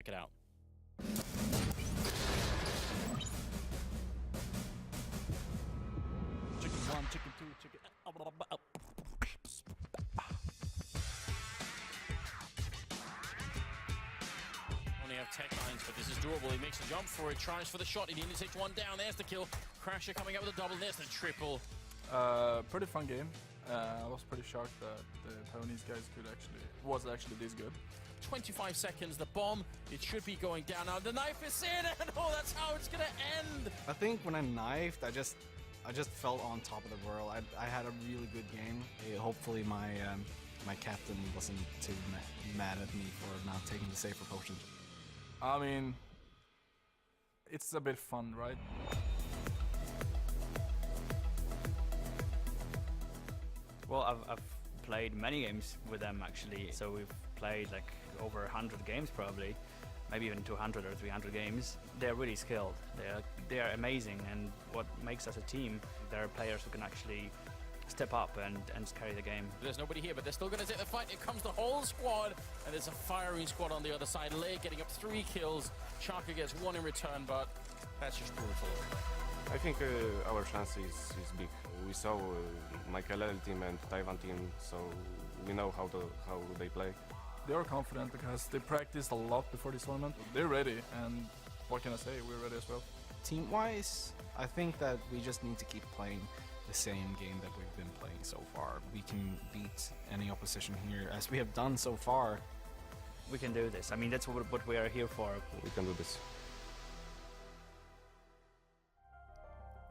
check it out. Chicken 1, chicken 2, chicken... Only have tech lines, but this is doable. He makes a jump for it, tries for the shot. He nearly takes one down. There's the kill. Crasher coming out with a double. There's the triple. Pretty fun game. I was pretty shocked that the Taiwanese guys was actually this good. 25 seconds, the bomb, it should be going down. Now the knife is in, and oh, that's how it's gonna end. I think when I knifed, I just felt on top of the world. I had a really good game. Hopefully my my captain wasn't too mad at me for not taking the safer potion. I mean, it's a bit fun, right? Well, I've played many games with them actually, so we've played like over 100 games probably, maybe even 200 or 300 games. They're really skilled, they are amazing, and what makes us a team, they're players who can actually step up and carry the game. There's nobody here, but they're still going to take the fight. Here comes the whole squad, and there's a firing squad on the other side. Lei getting up 3 kills, Chaka gets 1 in return, but that's just brutal. I think our chance is big. We saw Maikelele team and Taiwan team, so we know how they play. They are confident because they practiced a lot before this tournament. They're ready, and what can I say? We're ready as well. Team-wise, I think that we just need to keep playing the same game that we've been playing so far. We can beat any opposition here, as we have done so far. We can do this. I mean, that's what we are here for. We can do this.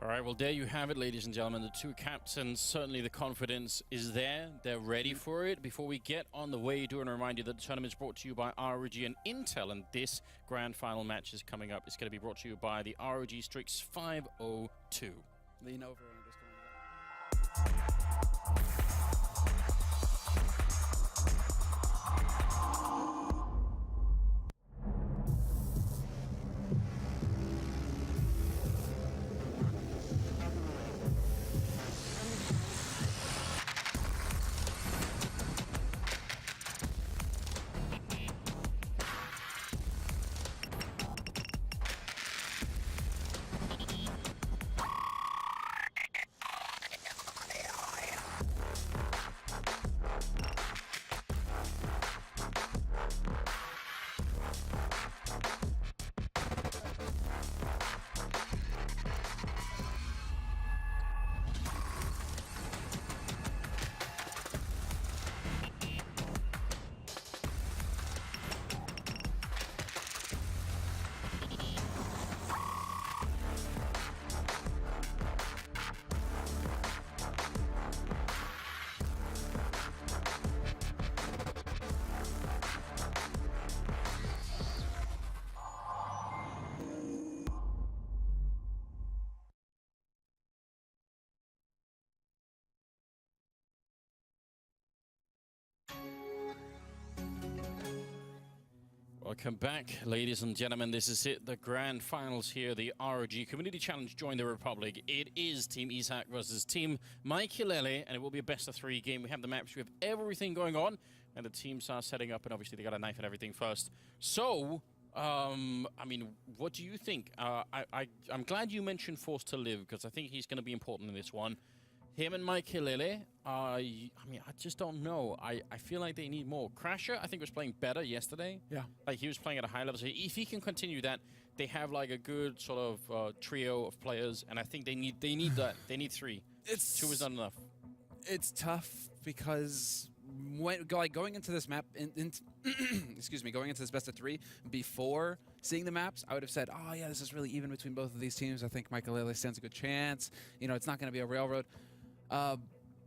All right, well, there you have it, ladies and gentlemen. The 2 captains, certainly the confidence is there. They're ready for it. Before we get on the way, I do want to remind you that the tournament is brought to you by ROG and Intel, and this grand final match is coming up. It's going to be brought to you by the ROG Strix 502. Lean over. Welcome back, ladies and gentlemen. This is it, the grand finals here, the ROG Community Challenge Join the Republic. It is Team Izakooo versus Team Maikelele, and it will be a best-of-3 game. We have the maps, we have everything going on, and the teams are setting up, and obviously they got a knife and everything first. So, I mean, what do you think? I'm glad you mentioned Force to Live, because I think he's going to be important in this one. Him and Maikelele, I mean, I just don't know. I feel like they need more. Crasher, I think, was playing better yesterday. Yeah. Like, he was playing at a high level. So if he can continue that, they have, like, a good sort of trio of players. And I think they need that. They need 3. 2 is not enough. It's tough because going into this map, excuse me, going into this best of 3, before seeing the maps, I would have said, oh, yeah, this is really even between both of these teams. I think Maikelele stands a good chance. You know, it's not going to be a railroad.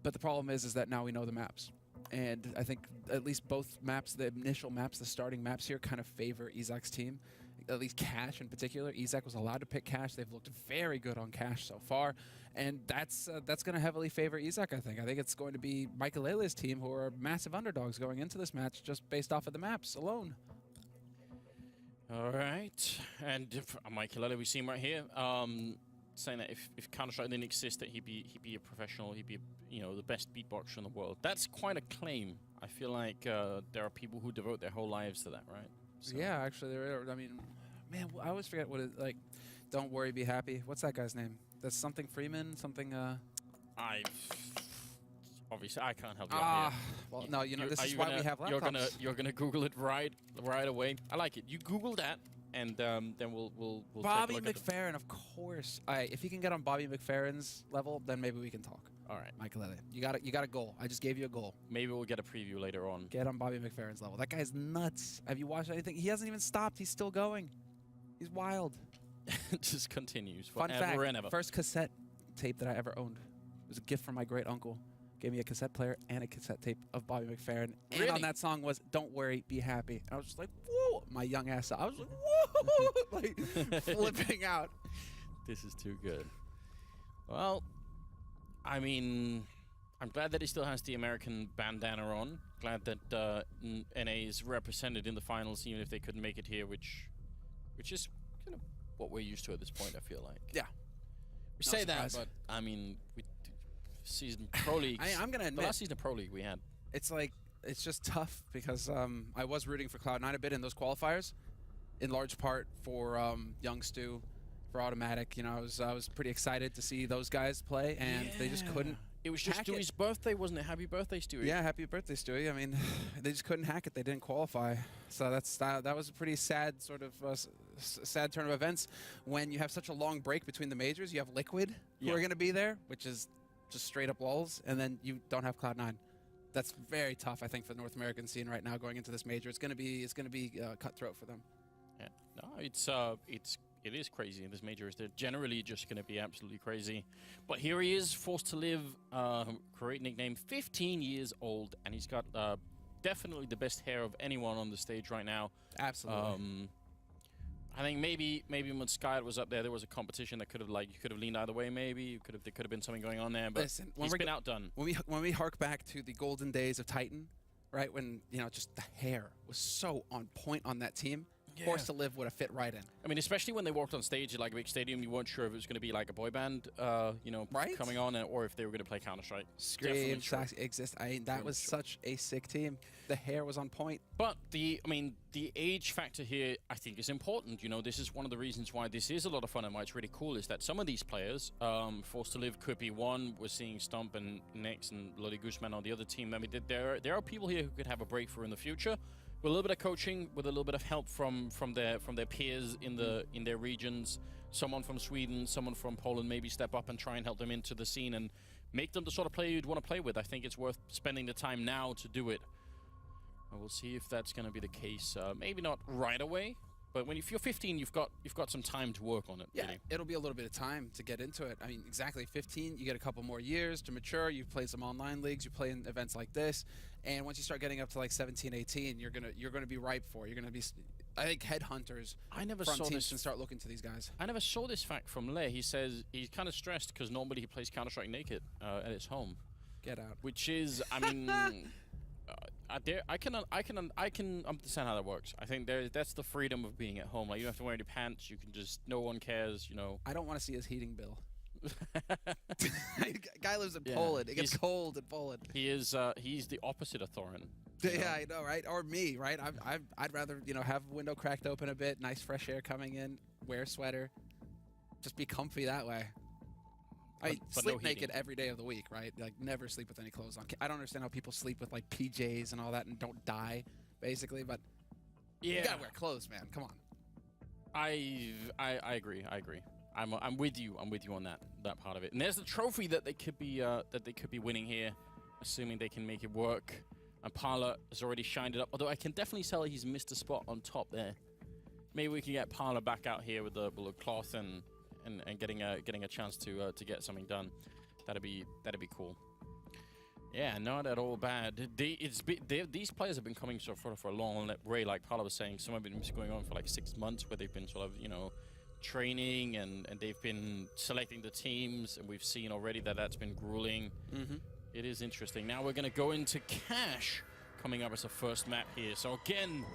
But the problem is that now we know the maps. And I think at least both maps, the initial maps, the starting maps here, kind of favor Izak's team. At least Cash in particular. Izak was allowed to pick Cash. They've looked very good on Cash so far. And that's going to heavily favor Izak, I think. I think it's going to be Maikelele's team, who are massive underdogs going into this match just based off of the maps alone. All right. And Maikelele, we see him right here. Saying that if Counter-Strike didn't exist, that he'd be a professional, he'd be, you know, the best beatboxer in the world. That's quite a claim. I feel like there are people who devote their whole lives to that, right? So. Yeah, actually, there. I mean, man, I always forget what it like. Don't worry, be happy. What's that guy's name? That's something Freeman, something. Obviously I can't help you out here. Well, no, you know You- this are is you why gonna- we have laptops. You're gonna Google it right away. I like it. You Google that, and then we'll Bobby take a look at McFerrin, of course. All right, if you can get on Bobby McFerrin's level, then maybe we can talk. All right, Maikelele, you got a goal. I just gave you a goal. maybe we'll get a preview later on. Get on Bobby McFerrin's level. That guy's nuts. Have you watched anything? He hasn't even stopped. He's still going. He's wild. It just continues Fun forever fact, and ever. first cassette tape that I ever owned. It was a gift from my great uncle. Gave me a cassette player and a cassette tape of Bobby McFerrin. And Really? on that song was "Don't Worry, Be Happy." And I was just like, whoa, my young ass. I was like, whoa, like flipping out. This is too good. Well, I mean, I'm glad that he still has the American bandana on. Glad that NA is represented in the finals, even if they couldn't make it here, which is kind of what we're used to at this point, I feel like. Yeah. We No say that, surprise. but I mean, season Pro League. I'm gonna the admit, last season of Pro League we had. it's like it's just tough because I was rooting for Cloud9 a bit in those qualifiers, in large part for Young Stu, for Automatic. You know, I was pretty excited to see those guys play, and they just couldn't. It was just hack it. Stewie's birthday, wasn't it? Happy birthday, Stewie. Yeah, happy birthday, Stewie. I mean, they just couldn't hack it. They didn't qualify. So that was a pretty sad sort of sad turn of events. When you have such a long break between the majors, you have Liquid who Yeah. are going to be there, which is just straight up lulls, and then you don't have Cloud9. That's very tough, I think, for the North American scene right now going into this major. It's going to be cutthroat for them. Yeah. No, it is crazy in this major. They're generally just going to be absolutely crazy. But here he is, forced to live. Great nickname, 15 years old, and he's got definitely the best hair of anyone on the stage right now. Absolutely. I think maybe when Sky was up there was a competition that could have you could have leaned either way. Maybe there could have been something going on there. But Listen, he's been outdone. When we hark back to the golden days of Titan, right, when just the hair was so on point on that team, Forced to Live would have fit right in. I mean, especially when they walked on stage at like a big stadium, you weren't sure if it was going to be like a boy band, Right? coming on, or if they were going to play Counter-Strike. Scream, Definitely sure. Sax, Exist. That was sure. such a sick team. The hair was on point. But the age factor here, I think, is important. This is one of the reasons why this is a lot of fun and why it's really cool is that some of these players, Forced to Live could be one. We're seeing Stump and Nix and Bloody Gooseman on the other team. I mean, there are people here who could have a breakthrough in the future. With a little bit of coaching, with a little bit of help from their peers in their regions, someone from Sweden, someone from Poland, maybe step up and try and help them into the scene and make them the sort of player you'd want to play with. I think it's worth spending the time now to do it. And we'll see if that's going to be the case. Maybe not right away, but if you're 15, you've got some time to work on it. Yeah, really. it'll be a little bit of time to get into it. I mean, exactly 15, you get a couple more years to mature. You play some online leagues, you play in events like this, and once you start getting up to like 17, 18, you're gonna be ripe for. You're gonna be. I think headhunters I never from saw teams this. can start looking to these guys. I never saw this fact from Le. He says he's kind of stressed because normally he plays Counter-Strike naked at his home, Get out. which is, I mean, I can understand how that works. I think that's the freedom of being at home. Like you don't have to wear any pants. You can just, no one cares. I don't want to see his heating bill. Guy lives in Yeah, Poland. It gets he's- cold in Poland. He's the opposite of Thorin. Yeah, I know, right? Or me, right? I'd rather have window cracked open a bit, nice fresh air coming in, wear a sweater, just be comfy that way. I But sleep no naked heating. every day of the week, right? Like never sleep with any clothes on. I don't understand how people sleep with like PJs and all that and don't die, basically. But you gotta wear clothes, man. Come on. I agree. I'm with you. I'm with you on that part of it. And there's the trophy that they could be winning here, assuming they can make it work. And Parla has already shined it up. Although I can definitely tell he's missed a spot on top there. Maybe we can get Parla back out here with the cloth and getting a chance to get something done. That'd be cool. Yeah, not at all bad. These players have been coming for a long way. Like Parla was saying, some of it has been going on for like 6 months, where they've been sort of training and they've been selecting the teams, and we've seen already that's been grueling. Mm-hmm. It is interesting. Now we're going to go into Cash coming up as a first map here. So again,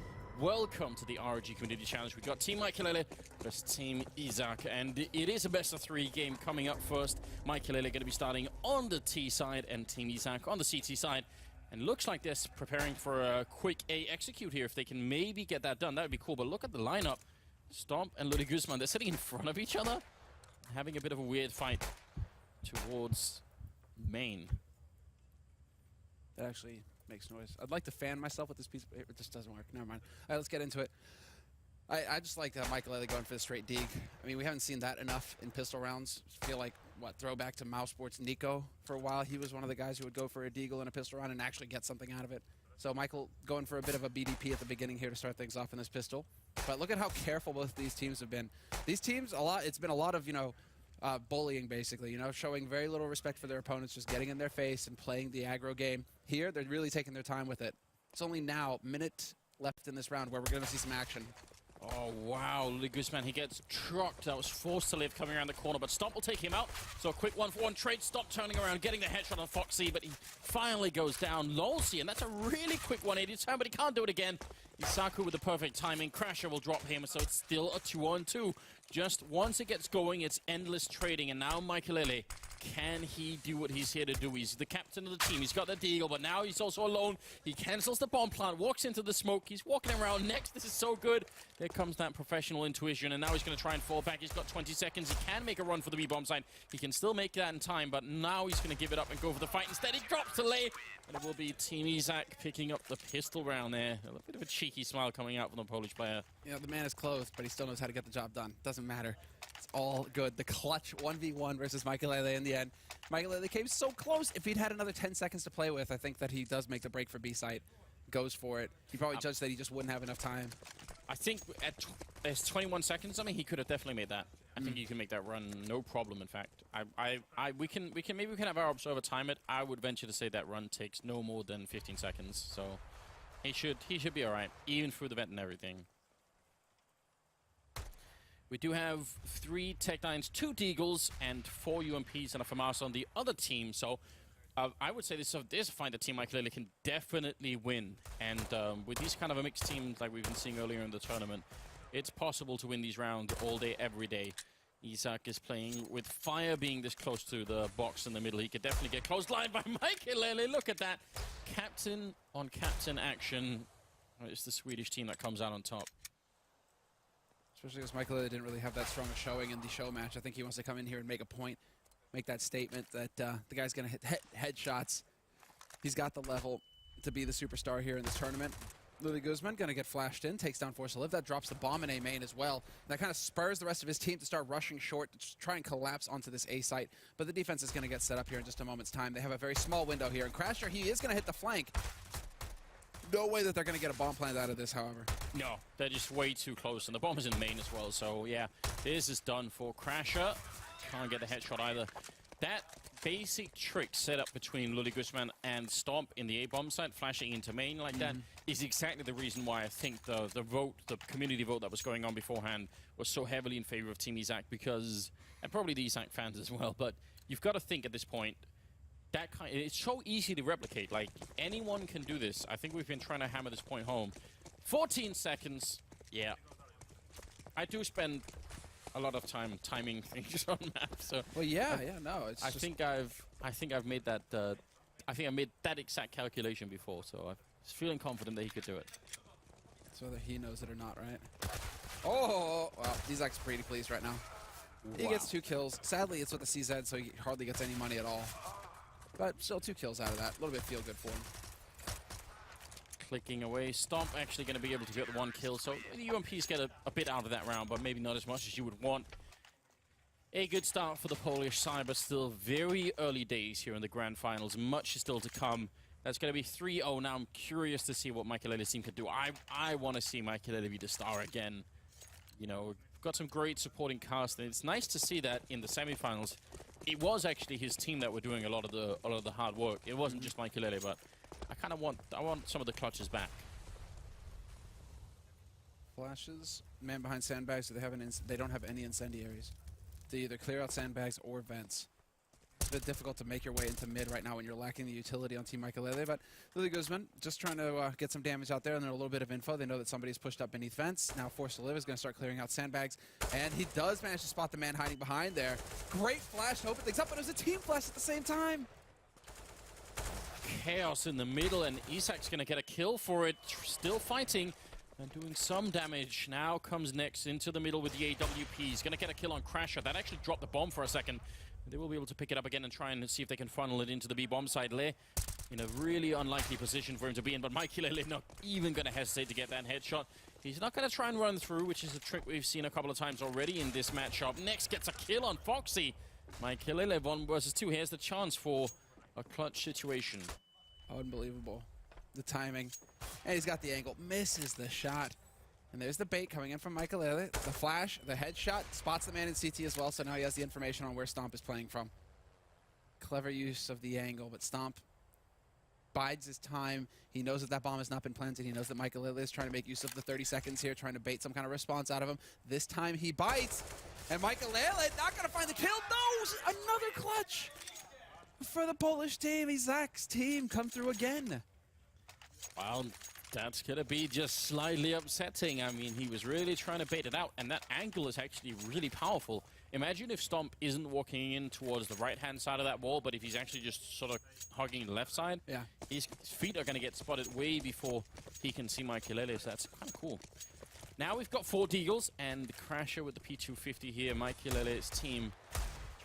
welcome to the ROG Community Challenge. We've got Team Maikelele versus Team Izakooo, and it is a best-of-3 game coming up first. Maikelele going to be starting on the T side and Team Izakooo on the CT side. And looks like they're preparing for a quick A execute here. If they can maybe get that done, that would be cool. But look at the lineup. Stomp and Ludwig Guzman, they're sitting in front of each other, having a bit of a weird fight towards main. That actually makes noise. I'd like to fan myself with this piece of paper. It just doesn't work. Never mind. All right, let's get into it. I just like Maikelele going for the straight dig. I mean, we haven't seen that enough in pistol rounds. I feel like, what, throwback to Mouse Sports Nico for a while. He was one of the guys who would go for a deagle in a pistol round and actually get something out of it. So Michael going for a bit of a BDP at the beginning here to start things off in this pistol. But look at how careful both of these teams have been. These teams, it's been a lot of, bullying, basically, showing very little respect for their opponents, just getting in their face and playing the aggro game. Here, they're really taking their time with it. It's only now, minute left in this round, where we're going to see some action. Oh, wow. Ludwig Guzman, he gets trucked. That was forced to live coming around the corner, but Stomp will take him out. So a quick 1-for-1 trade. Stomp turning around, getting the headshot on Foxy, but he finally goes down. Lolsey, and that's a really quick 180 turn, but he can't do it again. Izakooo with the perfect timing. Crasher will drop him, so it's still a 2-on-2. Just once it gets going, it's endless trading, and now Maikelele, can he do what he's here to do? He's the captain of the team. He's got the deagle, but now he's also alone. He cancels the bomb plant, walks into the smoke. He's walking around next. This is so good. There comes that professional intuition, and now he's going to try and fall back. He's got 20 seconds. He can make a run for the B-bomb side. He can still make that in time, but now he's going to give it up and go for the fight. Instead, he drops to lay, and it will be Team Izak picking up the pistol round there. A bit of a cheeky smile coming out from the Polish player. Yeah, the man is clothed, but he still knows how to get the job done. Doesn't matter. It's all good. The clutch 1v1 versus Maikelele in the end. Maikelele came so close. If he'd had another 10 seconds to play with, I think that he does make the break for B-site. Goes for it. He probably judged that he just wouldn't have enough time. I think at there's 21 seconds. I mean, he could have definitely made that. I think you can make that run, no problem. In fact, we can have our observer time it. I would venture to say that run takes no more than 15 seconds. So he should be all right, even through the vent and everything. We do have 3 Tech-9s, 2 Deagles, and 4 UMPs and a FAMAS on the other team. So I would say this is a fight that Team Maikelele can definitely win. And with these kind of a mixed teams like we've been seeing earlier in the tournament, it's possible to win these rounds all day, every day. Izak is playing with fire being this close to the box in the middle. He could definitely get close line by Maikelele. Look at that. Captain on captain action. It's the Swedish team that comes out on top. Especially because Maikelele didn't really have that strong a showing in the show match. I think he wants to come in here and make a point, make that statement that the guy's going to hit headshots. He's got the level to be the superstar here in this tournament. Ludwig Guzman going to get flashed in, takes down Force to Live. That drops the bomb in A main as well. That kind of spurs the rest of his team to start rushing short, to just try and collapse onto this A site. But the defense is going to get set up here in just a moment's time. They have a very small window here. And Crasher, he is going to hit the flank. No way that they're going to get a bomb plant out of this, however. No, they're just way too close. And the bomb is in main as well. So, yeah, this is done for Crasher. Can't get the headshot either. That basic trick set up between Ludwig Guzman and Stomp in the A-bomb site, flashing into main like that, is exactly the reason why I think the community vote that was going on beforehand was so heavily in favor of Team Izak, because, and probably the Izak fans as well, but you've got to think at this point, it's so easy to replicate. Like, anyone can do this. I think we've been trying to hammer this point home. 14 seconds, yeah. I do spend a lot of time timing things on maps. So well, yeah, no. It's I think I've made that. I think I made that exact calculation before, so I'm feeling confident that he could do it. It's whether he knows it or not, right? Oh, well, Izak's pretty pleased right now. He gets 2 kills. Sadly, it's with the CZ, so he hardly gets any money at all. But still 2 kills out of that. A little bit feel good for him. Clicking away. Stomp actually going to be able to get the 1 kill. So the UMPs get a bit out of that round, but maybe not as much as you would want. A good start for the Polish side, but still very early days here in the Grand Finals. Much is still to come. That's going to be 3-0 now. I'm curious to see what Maikelele's team could do. I want to see Maikelele be the star again. You know, we've got some great supporting cast, and it's nice to see that in the semifinals. It was actually his team that were doing a lot of the hard work. It wasn't just Maikelele, but I want some of the clutches back. Flashes, man behind sandbags. So they don't have any incendiaries. They either clear out sandbags or vents. It's a bit difficult to make your way into mid right now when you're lacking the utility on Team Maikelele, but Ludwig Guzman just trying to get some damage out there, and then a little bit of info. They know that somebody's pushed up beneath vents. Now Force to Live is going to start clearing out sandbags, and he does manage to spot the man hiding behind there. Great flash to open things up, but it was a team flash at the same time. chaos in the middle, and Isaac's going to get a kill for it. Still fighting and doing some damage. Now comes Nex into the middle with the AWP. He's going to get a kill on Crasher. That actually dropped the bomb for a second. They will be able to pick it up again and try and see if they can funnel it into the B bomb side. Le in a really unlikely position for him to be in, but Maikelele not even going to hesitate to get that headshot. He's not going to try and run through, which is a trick we've seen a couple of times already in this matchup. Next gets a kill on Foxy. Maikelele 1 versus 2. Here's the chance for a clutch situation. Unbelievable. The timing. And he's got the angle. Misses the shot. And there's the bait coming in from Maikelele. The flash, the headshot, spots the man in CT as well, so now he has the information on where Stomp is playing from. Clever use of the angle, but Stomp bides his time. He knows that that bomb has not been planted. He knows that Maikelele is trying to make use of the 30 seconds here, trying to bait some kind of response out of him. This time he bites, and Maikelele not going to find the kill. No! Another clutch for the Polish team. Izak's team come through again. Well, that's going to be just slightly upsetting. I mean, he was really trying to bait it out, and that angle is actually really powerful. Imagine if Stomp isn't walking in towards the right-hand side of that wall, but if he's actually just sort of hugging the left side, yeah, his feet are going to get spotted way before he can see Maikelele, so that's kind of cool. Now we've got 4 Deagles, and the Crasher with the P250 here. Maikelele's team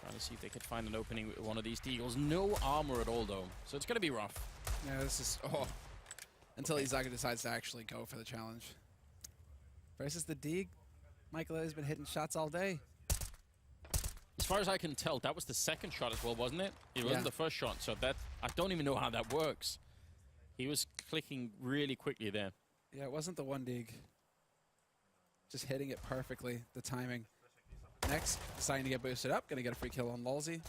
trying to see if they could find an opening with one of these Deagles. No armor at all, though, so it's going to be rough. Yeah, this is... Oh. Until Izakooo decides to actually go for the challenge. Versus the Deag, Maikelele's been hitting shots all day. As far as I can tell, that was the second shot as well, wasn't it? It wasn't the first shot, so that I don't even know how that works. He was clicking really quickly there. Yeah, it wasn't the one Deag. Just hitting it perfectly, the timing. Next, deciding to get boosted up, gonna get a free kill on Lulzy.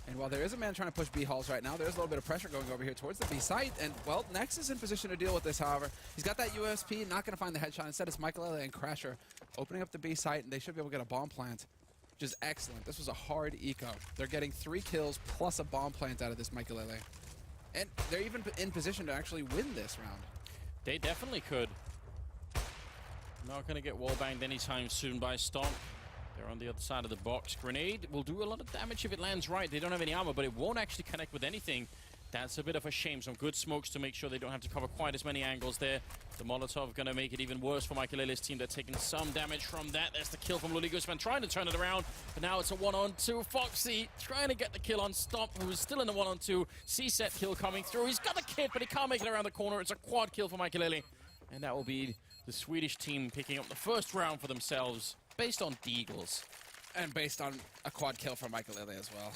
And while there is a man trying to push B halls right now, there's a little bit of pressure going over here towards the B site. And, well, Nex is in position to deal with this, however. He's got that USP, not going to find the headshot. Instead, it's Maikelele and Crasher opening up the B site, and they should be able to get a bomb plant, which is excellent. This was a hard eco. They're getting 3 kills plus a bomb plant out of this Maikelele. And they're even in position to actually win this round. They definitely could. Not going to get wallbanged anytime soon by Stomp. They're on the other side of the box. Grenade will do a lot of damage if it lands right. They don't have any armor, but it won't actually connect with anything. That's a bit of a shame. Some good smokes to make sure they don't have to cover quite as many angles there. The Molotov going to make it even worse for Maikelele's team. They're taking some damage from that. There's the kill from Luli Guzman, trying to turn it around. But now it's a 1-on-2. Foxy trying to get the kill on Stomp, who's still in the 1-on-2. C-set kill coming through. He's got the kit, but he can't make it around the corner. It's a quad kill for Maikelele. And that will be the Swedish team picking up the first round for themselves, based on Deagles. And based on a quad kill from Maikelele as well.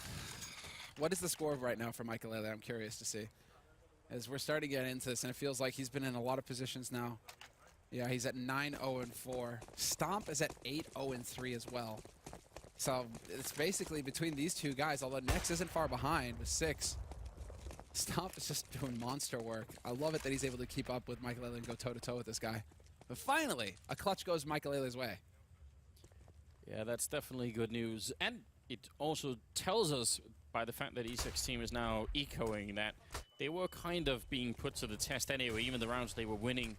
What is the score right now for Maikelele? I'm curious to see. As we're starting to get into this, and it feels like he's been in a lot of positions now. Yeah, he's at 9-0-4. Stomp is at 8-0-3 as well. So it's basically between these two guys, although Nex isn't far behind with 6. Stomp is just doing monster work. I love it that he's able to keep up with Maikelele and go toe-to-toe with this guy. But finally, a clutch goes Maikelele's way. Yeah, that's definitely good news. And it also tells us, by the fact that Isaac's team is now echoing, that they were kind of being put to the test anyway. Even the rounds they were winning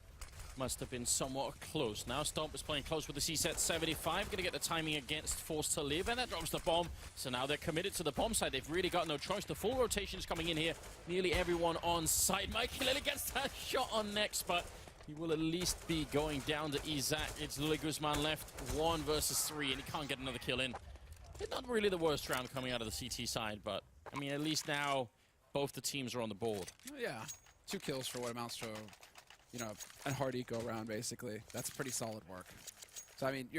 must have been somewhat close. Now Stomp is playing close with the C-set 75. Going to get the timing against Forced to Live, and that drops the bomb. So now they're committed to the bomb side. They've really got no choice. The full rotation is coming in here. Nearly everyone on site. Maikelele gets that shot on Nex, but he will at least be going down to Izak. It's Luli Guzman left, 1 versus 3, and he can't get another kill in. It's not really the worst round coming out of the CT side, but, I mean, at least now both the teams are on the board. Yeah, 2 kills for what amounts to, you know, a hard eco round, basically. That's pretty solid work. So, I mean,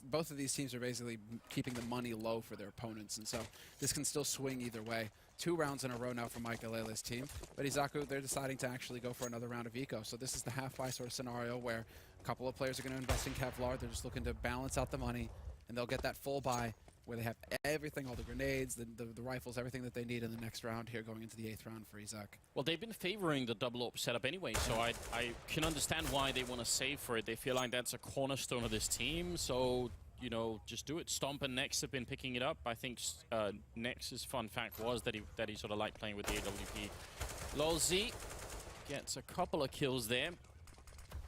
both of these teams are basically keeping the money low for their opponents, and so this can still swing either way. 2 rounds in a row now for Maikelele's team, but Izakooo, they're deciding to actually go for another round of eco. So this is the half-buy sort of scenario where a couple of players are going to invest in Kevlar. They're just looking to balance out the money, and they'll get that full buy where they have everything, all the grenades, the rifles, everything that they need in the next round here going into the 8th round for Izak. Well, they've been favoring the double AWP setup anyway, so I can understand why they want to save for it. They feel like that's a cornerstone of this team, so, you know, just do it. Stomp and Nex have been picking it up. I think Nex's fun fact was that he sort of liked playing with the AWP. Lulzy gets a couple of kills there.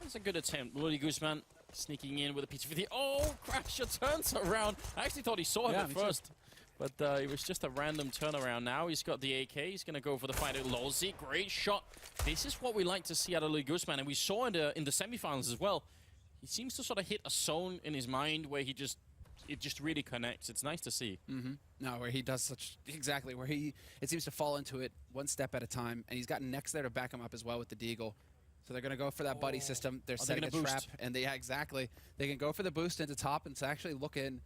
That's a good attempt. Luli Guzman sneaking in with a P250. Oh, Crasher turns around. I actually thought he saw him at first. But it was just a random turnaround. Now he's got the AK. He's going to go for the fight at Lolzy. Great shot. This is what we like to see out of Louis Guzman. And we saw in the semifinals as well. He seems to sort of hit a zone in his mind where it just really connects. It's nice to see. No, where he does exactly where it seems to fall into it one step at a time, and he's got Nex there to back him up as well with the Deagle. So they're going to go for that buddy system. They're setting a trap, and yeah, exactly. They can go for the boost into top and to actually look in,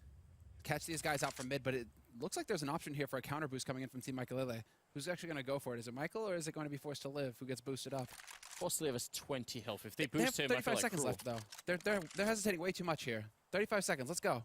catch these guys out from mid, but it looks like there's an option here for a counter boost coming in from Team Maikelele. Who's actually going to go for it? Is it Michael, or is it going to be Forced to Live who gets boosted up? Forced to Live has 20 health. If they They have boost him, 35 I feel seconds like left, though. They're hesitating way too much here. 35 seconds. Let's go.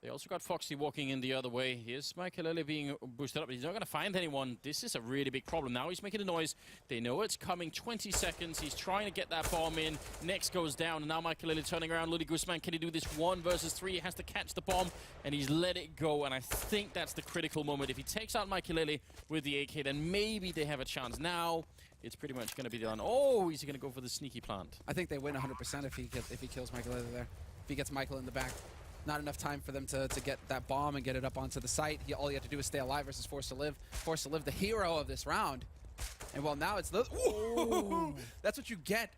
They also got Foxy walking in the other way. Here's Maikelele being boosted up, but he's not going to find anyone. This is a really big problem. Now he's making a noise. They know it's coming. 20 seconds. He's trying to get that bomb in. Next goes down, and now Maikelele turning around. Louis Guzman, can he do this 1 versus 3? He has to catch the bomb, and he's let it go, and I think that's the critical moment. If he takes out Maikelele with the AK, then maybe they have a chance. Now, it's pretty much going to be done. Oh, he's going to go for the sneaky plant. I think they win 100% if he kills Maikelele there. If he gets Michael in the back. Not enough time for them to get that bomb and get it up onto the site. All he had to do is stay alive versus Forced to Live. Forced to Live, the hero of this round. And well, now it's the... Ooh, that's what you get.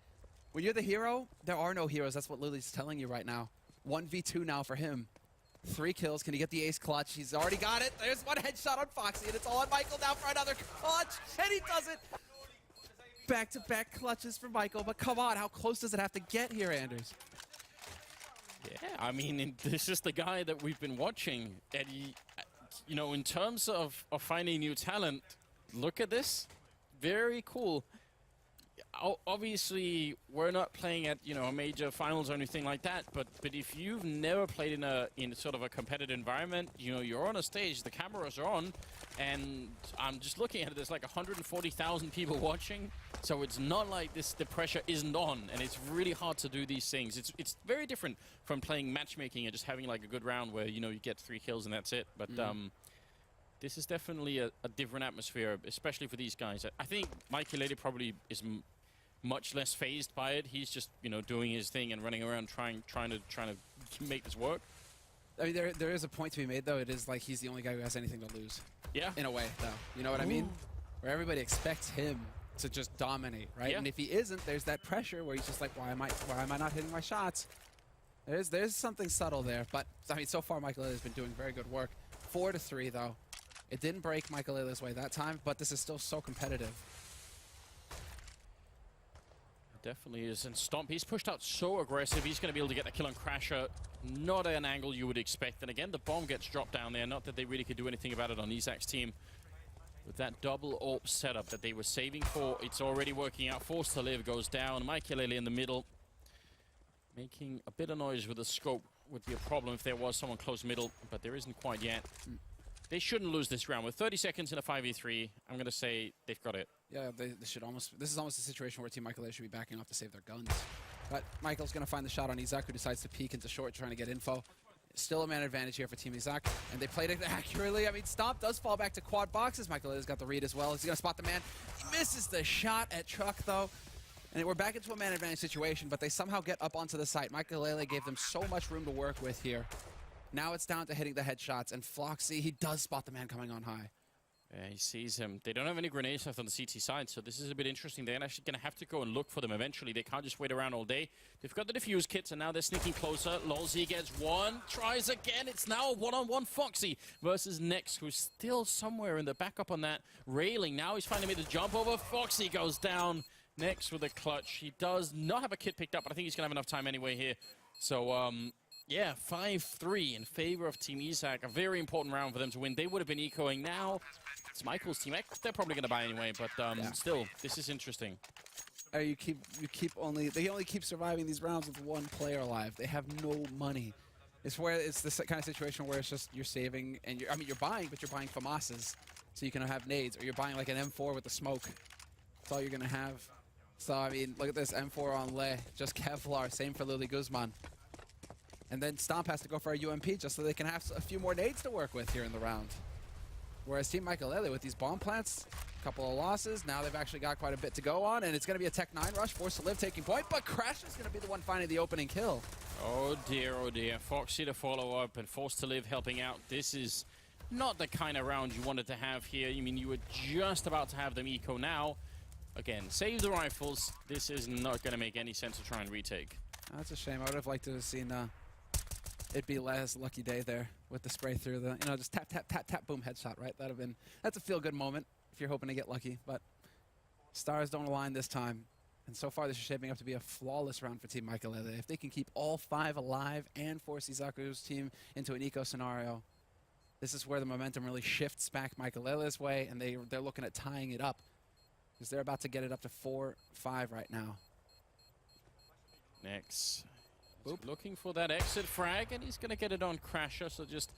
When you're the hero, there are no heroes. That's what Lily's telling you right now. 1v2 now for him. 3 kills. Can he get the ace clutch? He's already got it. There's one headshot on Foxy, and it's all on Michael now for another clutch. And he does it. Back-to-back clutches for Michael. But come on, how close does it have to get here, Anders? Yeah, I mean, this is the guy that we've been watching. And he, you know, in terms of finding new talent, look at this. Very cool. Obviously, we're not playing at, you know, a major finals or anything like that, but if you've never played in sort of a competitive environment, you know, you're on a stage, the cameras are on, and I'm just looking at it, there's like 140,000 people watching, so it's not like the pressure isn't on, and it's really hard to do these things. It's very different from playing matchmaking and just having like a good round where, you know, you get 3 kills and that's it, but this is definitely a different atmosphere, especially for these guys. I think Maikelele probably is much less phased by it. He's just, you know, doing his thing and running around trying to make this work. I mean, there is a point to be made, though. It is like he's the only guy who has anything to lose. Yeah. In a way, though. You know what I mean? Where everybody expects him to just dominate, right? Yeah. And if he isn't, there's that pressure where he's just like, why am I not hitting my shots? There's something subtle there. But I mean, so far Maikelele has been doing very good work. 4-3, though. It didn't break Maikelele's way that time, but this is still so competitive. Definitely is. And Stomp, he's pushed out so aggressive. He's going to be able to get the kill on Crasher. Not an angle you would expect. And again, the bomb gets dropped down there. Not that they really could do anything about it on Izak's team. With that double AWP setup that they were saving for, it's already working out. Forced to Live goes down. Maikelele in the middle. Making a bit of noise with the scope would be a problem if there was someone close middle, but there isn't quite yet. They shouldn't lose this round. With 30 seconds in a 5v3, I'm going to say they've got it. Yeah, they should almost... This is almost a situation where Team Maikelele should be backing off to save their guns. But Michael's going to find the shot on Izakooo, who decides to peek into short, trying to get info. Still a man advantage here for Team Izakooo, and they played it accurately. I mean, Stomp does fall back to quad boxes. Maikelele's got the read as well. He's going to spot the man. He misses the shot at Truck, though. And we're back into a man advantage situation, but they somehow get up onto the site. Maikelele gave them so much room to work with here. Now it's down to hitting the headshots, and Floxy, he does spot the man coming on high. Yeah, he sees him. They don't have any grenades left on the CT side, so this is a bit interesting. They're actually going to have to go and look for them eventually. They can't just wait around all day. They've got the defuse kits, and now they're sneaking closer. Lolzy gets one, tries again. It's now a one-on-one Foxy versus Nex, who's still somewhere in the backup on that railing. Now he's finally made the jump over. Foxy goes down. Nex with a clutch. He does not have a kit picked up, but I think he's going to have enough time anyway here. So, yeah, 5-3 in favor of Team Izakooo. A very important round for them to win. They would have been ecoing. Now it's Michael's team. They're probably going to buy anyway, but still, this is interesting. They only keep surviving these rounds with one player alive. They have no money. It's this kind of situation where it's just you're saving and you're buying, but you're buying FAMASs so you can have nades, or you're buying like an M4 with the smoke. That's all you're gonna have. So I mean, look at this M4 on Le, just Kevlar. Same for Louis Guzman. And then Stomp has to go for a UMP just so they can have a few more nades to work with here in the round. Whereas Team Maikelele with these bomb plants, a couple of losses, now they've actually got quite a bit to go on, and it's going to be a Tech 9 rush, Forced to Live taking point, but Crash is going to be the one finding the opening kill. Oh dear, oh dear. Foxy to follow up and Forced to Live helping out. This is not the kind of round you wanted to have here. I mean, you were just about to have them eco now. Again, save the rifles. This is not going to make any sense to try and retake. That's a shame. I would have liked to have seen it be last lucky day there with the spray through the, just tap, tap, tap, tap, boom, headshot, right? That's a feel-good moment if you're hoping to get lucky, but stars don't align this time. And so far, this is shaping up to be a flawless round for Team Maikelele. If they can keep all 5 alive and force Izakoo's team into an eco scenario, this is where the momentum really shifts back Maikelele's way, and they're looking at tying it up because they're about to get it up to 4-5 right now. Next, looking for that exit frag, and he's going to get it on Crasher, so just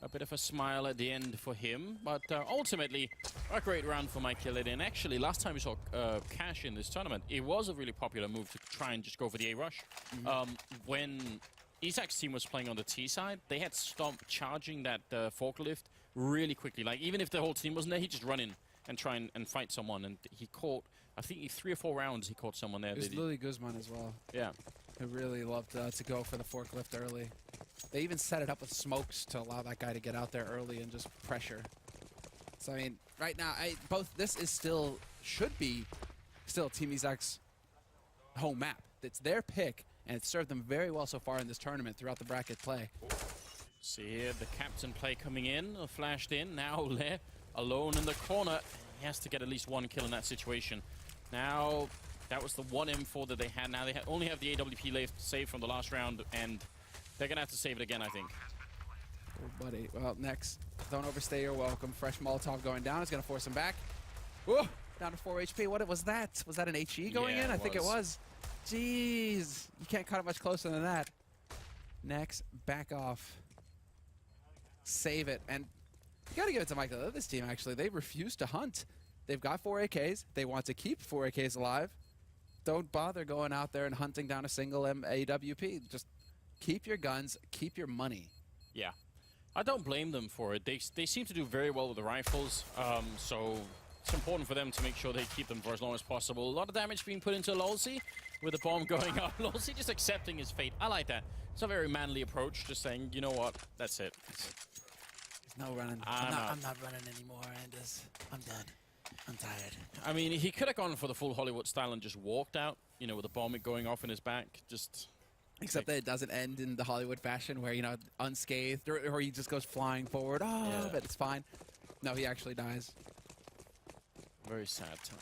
a bit of a smile at the end for him. But ultimately, a great round for Maikelele. And actually, last time we saw Cash in this tournament, it was a really popular move to try and just go for the A-Rush. When Isaac's team was playing on the T side, they had stopped charging that forklift really quickly. Like, even if the whole team wasn't there, he'd just run in and try and fight someone. And he caught, I think, 3 or 4 rounds he caught someone there. It was Lily Guzman as well. Yeah. Who really loved to go for the forklift early. They even set it up with smokes to allow that guy to get out there early and just pressure. So, I mean, right now, this is should be still Team Isaac's home map. It's their pick, and it's served them very well so far in this tournament throughout the bracket play. See here, the captain play coming in, flashed in. Now Le alone in the corner. He has to get at least 1 kill in that situation. Now, that was the 1 M4 that they had. Now they only have the AWP left saved from the last round, and they're going to have to save it again, I think. Oh, buddy. Well, next, don't overstay your welcome. Fresh Molotov going down. It's going to force him back. Whoa! Down to 4 HP. What was that? Was that an HE going in? I think it was. Jeez. You can't cut it much closer than that. Next, back off. Save it. And you got to give it to Maikelele. This team, actually, they refuse to hunt. They've got 4 AKs. They want to keep 4 AKs alive. Don't bother going out there and hunting down a single AWP. Just keep your guns, keep your money. Yeah. I don't blame them for it. They seem to do very well with the rifles, so it's important for them to make sure they keep them for as long as possible. A lot of damage being put into Lolsey with the bomb going up. Lolsey just accepting his fate. I like that. It's a very manly approach, just saying, you know what, that's it. There's no running. I'm not running anymore, Anders. I'm done. I'm tired. I mean, he could have gone for the full Hollywood style and just walked out, with the bomb going off in his back. Except that it doesn't end in the Hollywood fashion where, unscathed, or he just goes flying forward. Oh, yeah. But it's fine. No, he actually dies. Very sad time.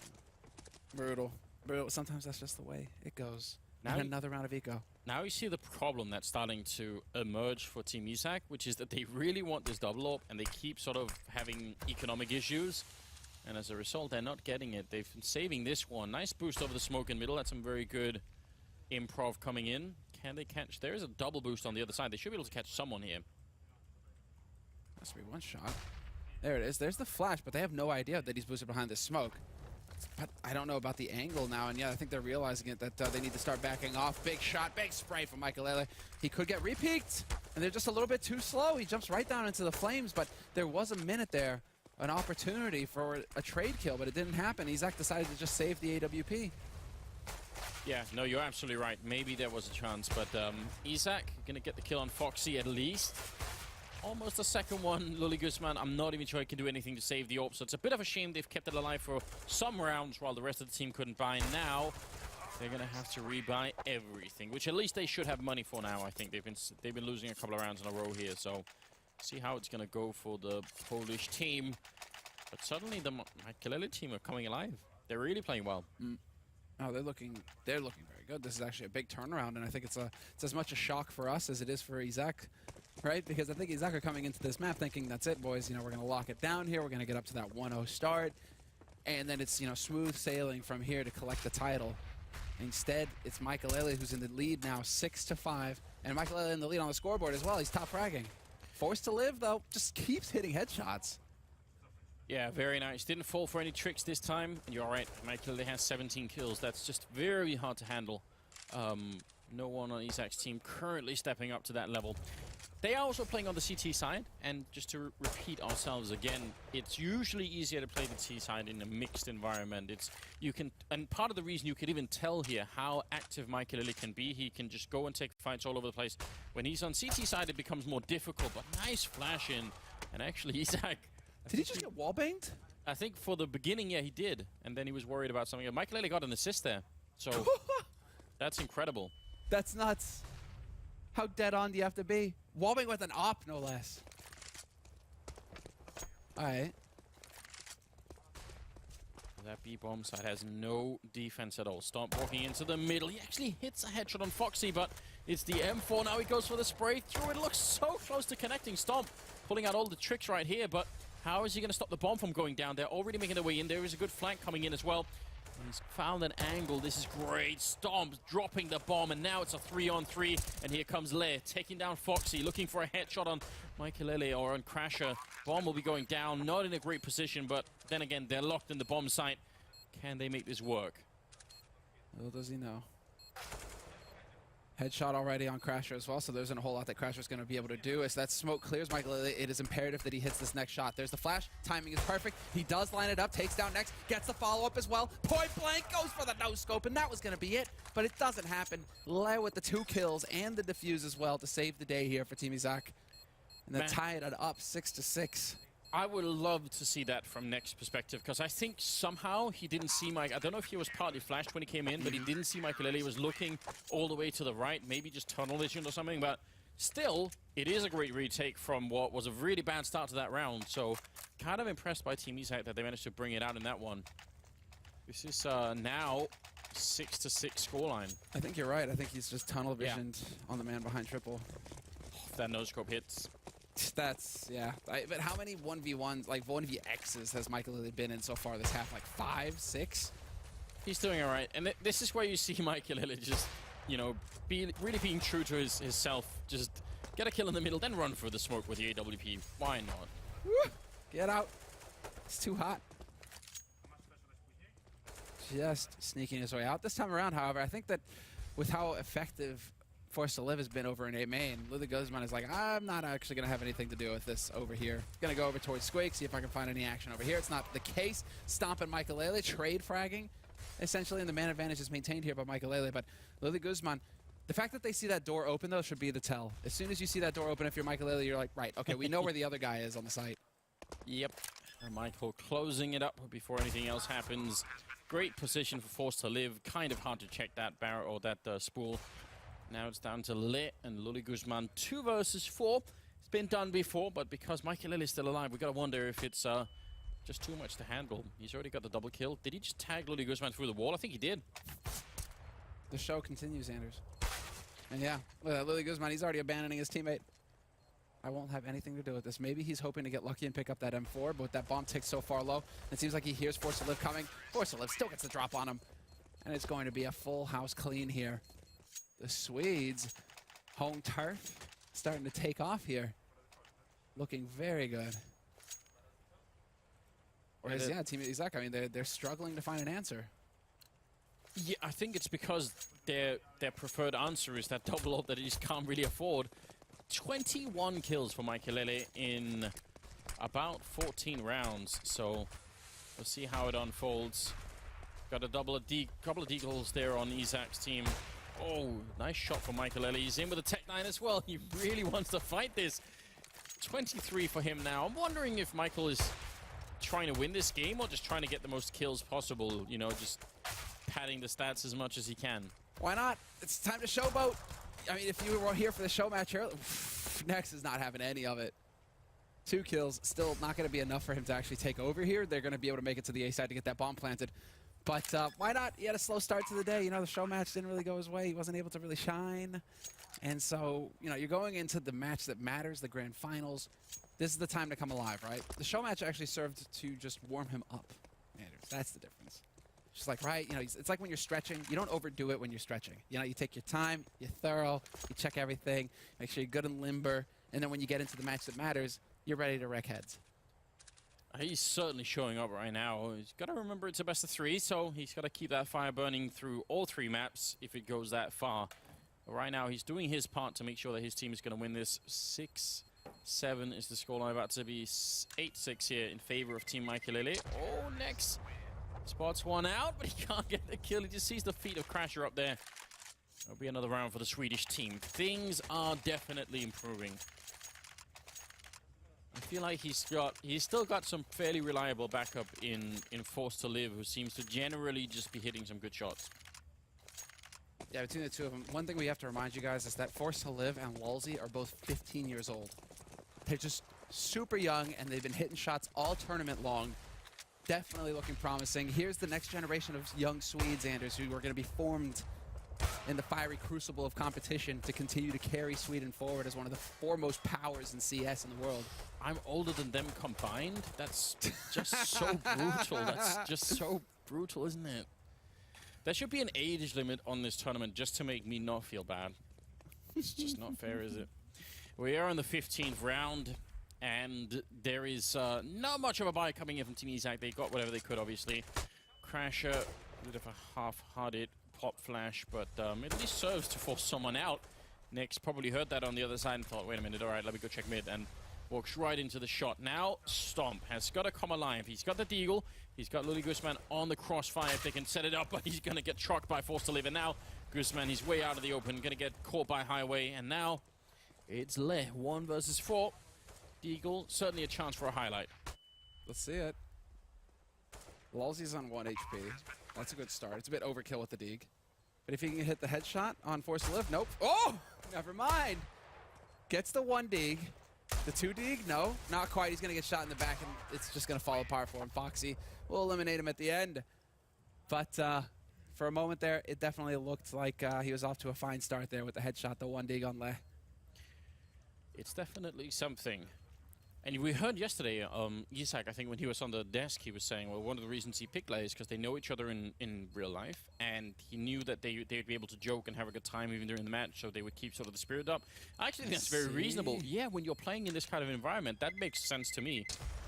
Brutal. Sometimes that's just the way it goes. Now and another round of eco. Now you see the problem that's starting to emerge for Team Isaac, which is that they really want this double AWP, and they keep sort of having economic issues. And as a result, they're not getting it. They've been saving this one. Nice boost over the smoke in middle. That's some very good improv coming in. Can they catch? There is a double boost on the other side. They should be able to catch someone here. Has to be 1 shot. There it is. There's the flash, but they have no idea that he's boosted behind the smoke. But I don't know about the angle now, and yeah, I think they're realizing it, that they need to start backing off. Big shot, big spray from Maikelele. He could get repeaked, and they're just a little bit too slow. He jumps right down into the flames, but there was a minute there, an opportunity for a trade kill, but it didn't happen. Isaac decided to just save the AWP. Yeah, no, you're absolutely right. Maybe there was a chance, but Isaac gonna get the kill on Foxy at least. Almost a second one, Lily Guzman. I'm not even sure he can do anything to save the AWP, so it's a bit of a shame they've kept it alive for some rounds while the rest of the team couldn't buy. Now they're gonna have to rebuy everything, which at least they should have money for now. I think they've been losing a couple of rounds in a row here, so see how it's gonna go for the Polish team. But suddenly the Maikelele team are coming alive. They're really playing well. Oh, they're looking very good. This is actually a big turnaround, and I think it's as much a shock for us as it is for Isaac, right? Because I think Isaac are coming into this map thinking, that's it, boys. We're going to lock it down here. We're going to get up to that 1-0 start, and then it's smooth sailing from here to collect the title. Instead, it's Maikelele who's in the lead now, 6-5, and Maikelele in the lead on the scoreboard as well. He's top fragging. Forced to live though, just keeps hitting headshots. Yeah, very nice. Didn't fall for any tricks this time. And you're right, Maikelele has 17 kills. That's just very hard to handle. No one on Isaac's team currently stepping up to that level. They are also playing on the CT side, and just to repeat ourselves again, it's usually easier to play the T side in a mixed environment. And part of the reason you could even tell here how active Maikelele can be, he can just go and take fights all over the place. When he's on CT side, it becomes more difficult, but nice flash in. And actually, Isaac... Did he just get wallbanged? I think for the beginning, yeah, he did. And then he was worried about something. Maikelele got an assist there. So that's incredible. That's nuts. How dead on do you have to be? Wallbang with an op, no less. All right. That B-bomb side has no defense at all. Stomp walking into the middle. He actually hits a headshot on Foxy, but it's the M4. Now he goes for the spray through. It looks so close to connecting. Stomp pulling out all the tricks right here, but how is he going to stop the bomb from going down? They're already making their way in. There is a good flank coming in as well. He's found an angle. This is great. Stomp dropping the bomb, and now it's a 3-on-3. And here comes Le taking down Foxy, looking for a headshot on Maikelele or on Crasher. Bomb will be going down. Not in a great position, but then again, they're locked in the bomb site. Can they make this work? Little does he know. Headshot already on Crasher as well, so there isn't a whole lot that Crasher's going to be able to do. As that smoke clears, Maikelele, it is imperative that he hits this next shot. There's the flash. Timing is perfect. He does line it up, takes down next, gets the follow-up as well. Point blank, goes for the no-scope, and that was going to be it. But it doesn't happen. Le with the 2 kills and the defuse as well to save the day here for Team Izak. And they tie it up 6-6. I would love to see that from next perspective, because I think somehow he didn't see Mike. I don't know if he was partly flashed when he came in, but he didn't see Maikelele. He was looking all the way to the right, maybe just tunnel vision or something. But still, it is a great retake from what was a really bad start to that round. So kind of impressed by Team Izak that they managed to bring it out in that one. This is now 6-6 scoreline. I think you're right. I think he's just tunnel visioned on the man behind triple. If that no-scope hits. That's, yeah. But how many 1v1s, like 1vx's has Maikelele been in so far this half? Like 5, 6? He's doing all right. And this is where you see Maikelele just, you know, really being true to his self. Just get a kill in the middle, then run for the smoke with the AWP. Why not? Woo! Get out. It's too hot. Just sneaking his way out. This time around, however, I think that with how effective Force to Live has been over in A main, Lily Guzman is like, I'm not actually going to have anything to do with this over here. Going to go over towards Squake, see if I can find any action over here. It's not the case. Stomping Maikelele, trade fragging, essentially, and the man advantage is maintained here by Maikelele. But Lily Guzman, the fact that they see that door open, though, should be the tell. As soon as you see that door open, if you're Maikelele, you're like, right, okay, we know where the other guy is on the site. Yep. And Michael closing it up before anything else happens. Great position for Force to Live. Kind of hard to check that barrel or that spool. Now it's down to Le and Luli Guzman. 2 versus 4. It's been done before, but because Maikelele is still alive, we got to wonder if it's just too much to handle. He's already got the double kill. Did he just tag Luli Guzman through the wall? I think he did. The show continues, Anders. And yeah, Lily Guzman, he's already abandoning his teammate. I won't have anything to do with this. Maybe he's hoping to get lucky and pick up that M4, but with that bomb ticked so far low, it seems like he hears Force to Live coming. Force to Live still gets the drop on him. And it's going to be a full house clean here. The Swedes, home turf, starting to take off here. Looking very good. Whereas, yeah, Team Izak, I mean, they're struggling to find an answer. Yeah, I think it's because their preferred answer is that double ult that they just can't really afford. 21 kills for Maikelele in about 14 rounds, so we'll see how it unfolds. Got a couple of deagles there on Izak's team. Oh, nice shot from Maikelele. He's in with a Tech 9 as well. He really wants to fight this. 23 for him now. I'm wondering if Michael is trying to win this game or just trying to get the most kills possible, you know, just padding the stats as much as he can. Why not? It's time to showboat. I mean, if you were here for the show match earlier, Nex is not having any of it. 2 kills, still not going to be enough for him to actually take over here. They're going to be able to make it to the A side to get that bomb planted. But why not? He had a slow start to the day. You know, the show match didn't really go his way. He wasn't able to really shine. And so, you know, you're going into the match that matters, the grand finals. This is the time to come alive, right? The show match actually served to just warm him up. Anders, that's the difference. Just like, right, you know, it's like when you're stretching. You don't overdo it when you're stretching. You know, you take your time, you're thorough, you check everything, make sure you're good and limber. And then when you get into the match that matters, you're ready to wreck heads. He's certainly showing up right now. He's got to remember it's a best of 3, so he's got to keep that fire burning through all 3 maps if it goes that far. But right now, he's doing his part to make sure that his team is going to win this. 6-7 is the scoreline, about to be 8-6 here in favor of Team Maikelele. Oh, Nex spots one out, but he can't get the kill. He just sees the feet of Crasher up there. That'll be another round for the Swedish team. Things are definitely improving. I feel like he's still got some fairly reliable backup in Forced to Live, who seems to generally just be hitting some good shots. Yeah, between the two of them, one thing we have to remind you guys is that Forced to Live and Lulzy are both 15 years old. They're just super young, and they've been hitting shots all tournament long. Definitely looking promising. Here's the next generation of young Swedes, Anders, who are going to be formed in the fiery crucible of competition to continue to carry Sweden forward as one of the foremost powers in CS in the world. I'm older than them combined. That's just so brutal. That's just so brutal, isn't it? There should be an age limit on this tournament just to make me not feel bad. It's just not fair, is it? We are in the 15th round, and there is not much of a buy coming in from Team Izakooo. They got whatever they could, obviously. Crasher, a bit of a half-hearted pop flash, but it at least serves to force someone out. Next probably heard that on the other side and thought, wait a minute, all right, let me go check mid, and walks right into the shot. Now, Stomp has got to come alive. He's got the Deagle. He's got Lily Guzman on the crossfire if they can set it up, but he's going to get trucked by Forced to Live. And now, Guzman, he's way out of the open, going to get caught by Highway. And now, it's Le, 1 versus 4. Deagle, certainly a chance for a highlight. Let's see it. Lulzy's on 1 HP. That's a good start. It's a bit overkill with the Deag. But if he can hit the headshot on Forced to Live, nope. Oh! Never mind. Gets the 1 Deag. The 2 Deag? No, not quite. He's going to get shot in the back, and it's just going to fall apart for him. Foxy will eliminate him at the end. But for a moment there, it definitely looked like he was off to a fine start there with the headshot, the 1 Deag on Le. It's definitely something. And we heard yesterday, Isak, I think when he was on the desk, he was saying, well, one of the reasons he picked Le is because they know each other in real life, and he knew that they'd be able to joke and have a good time even during the match, so they would keep sort of the spirit up. I actually think that's very reasonable. Yeah, when you're playing in this kind of environment, that makes sense to me.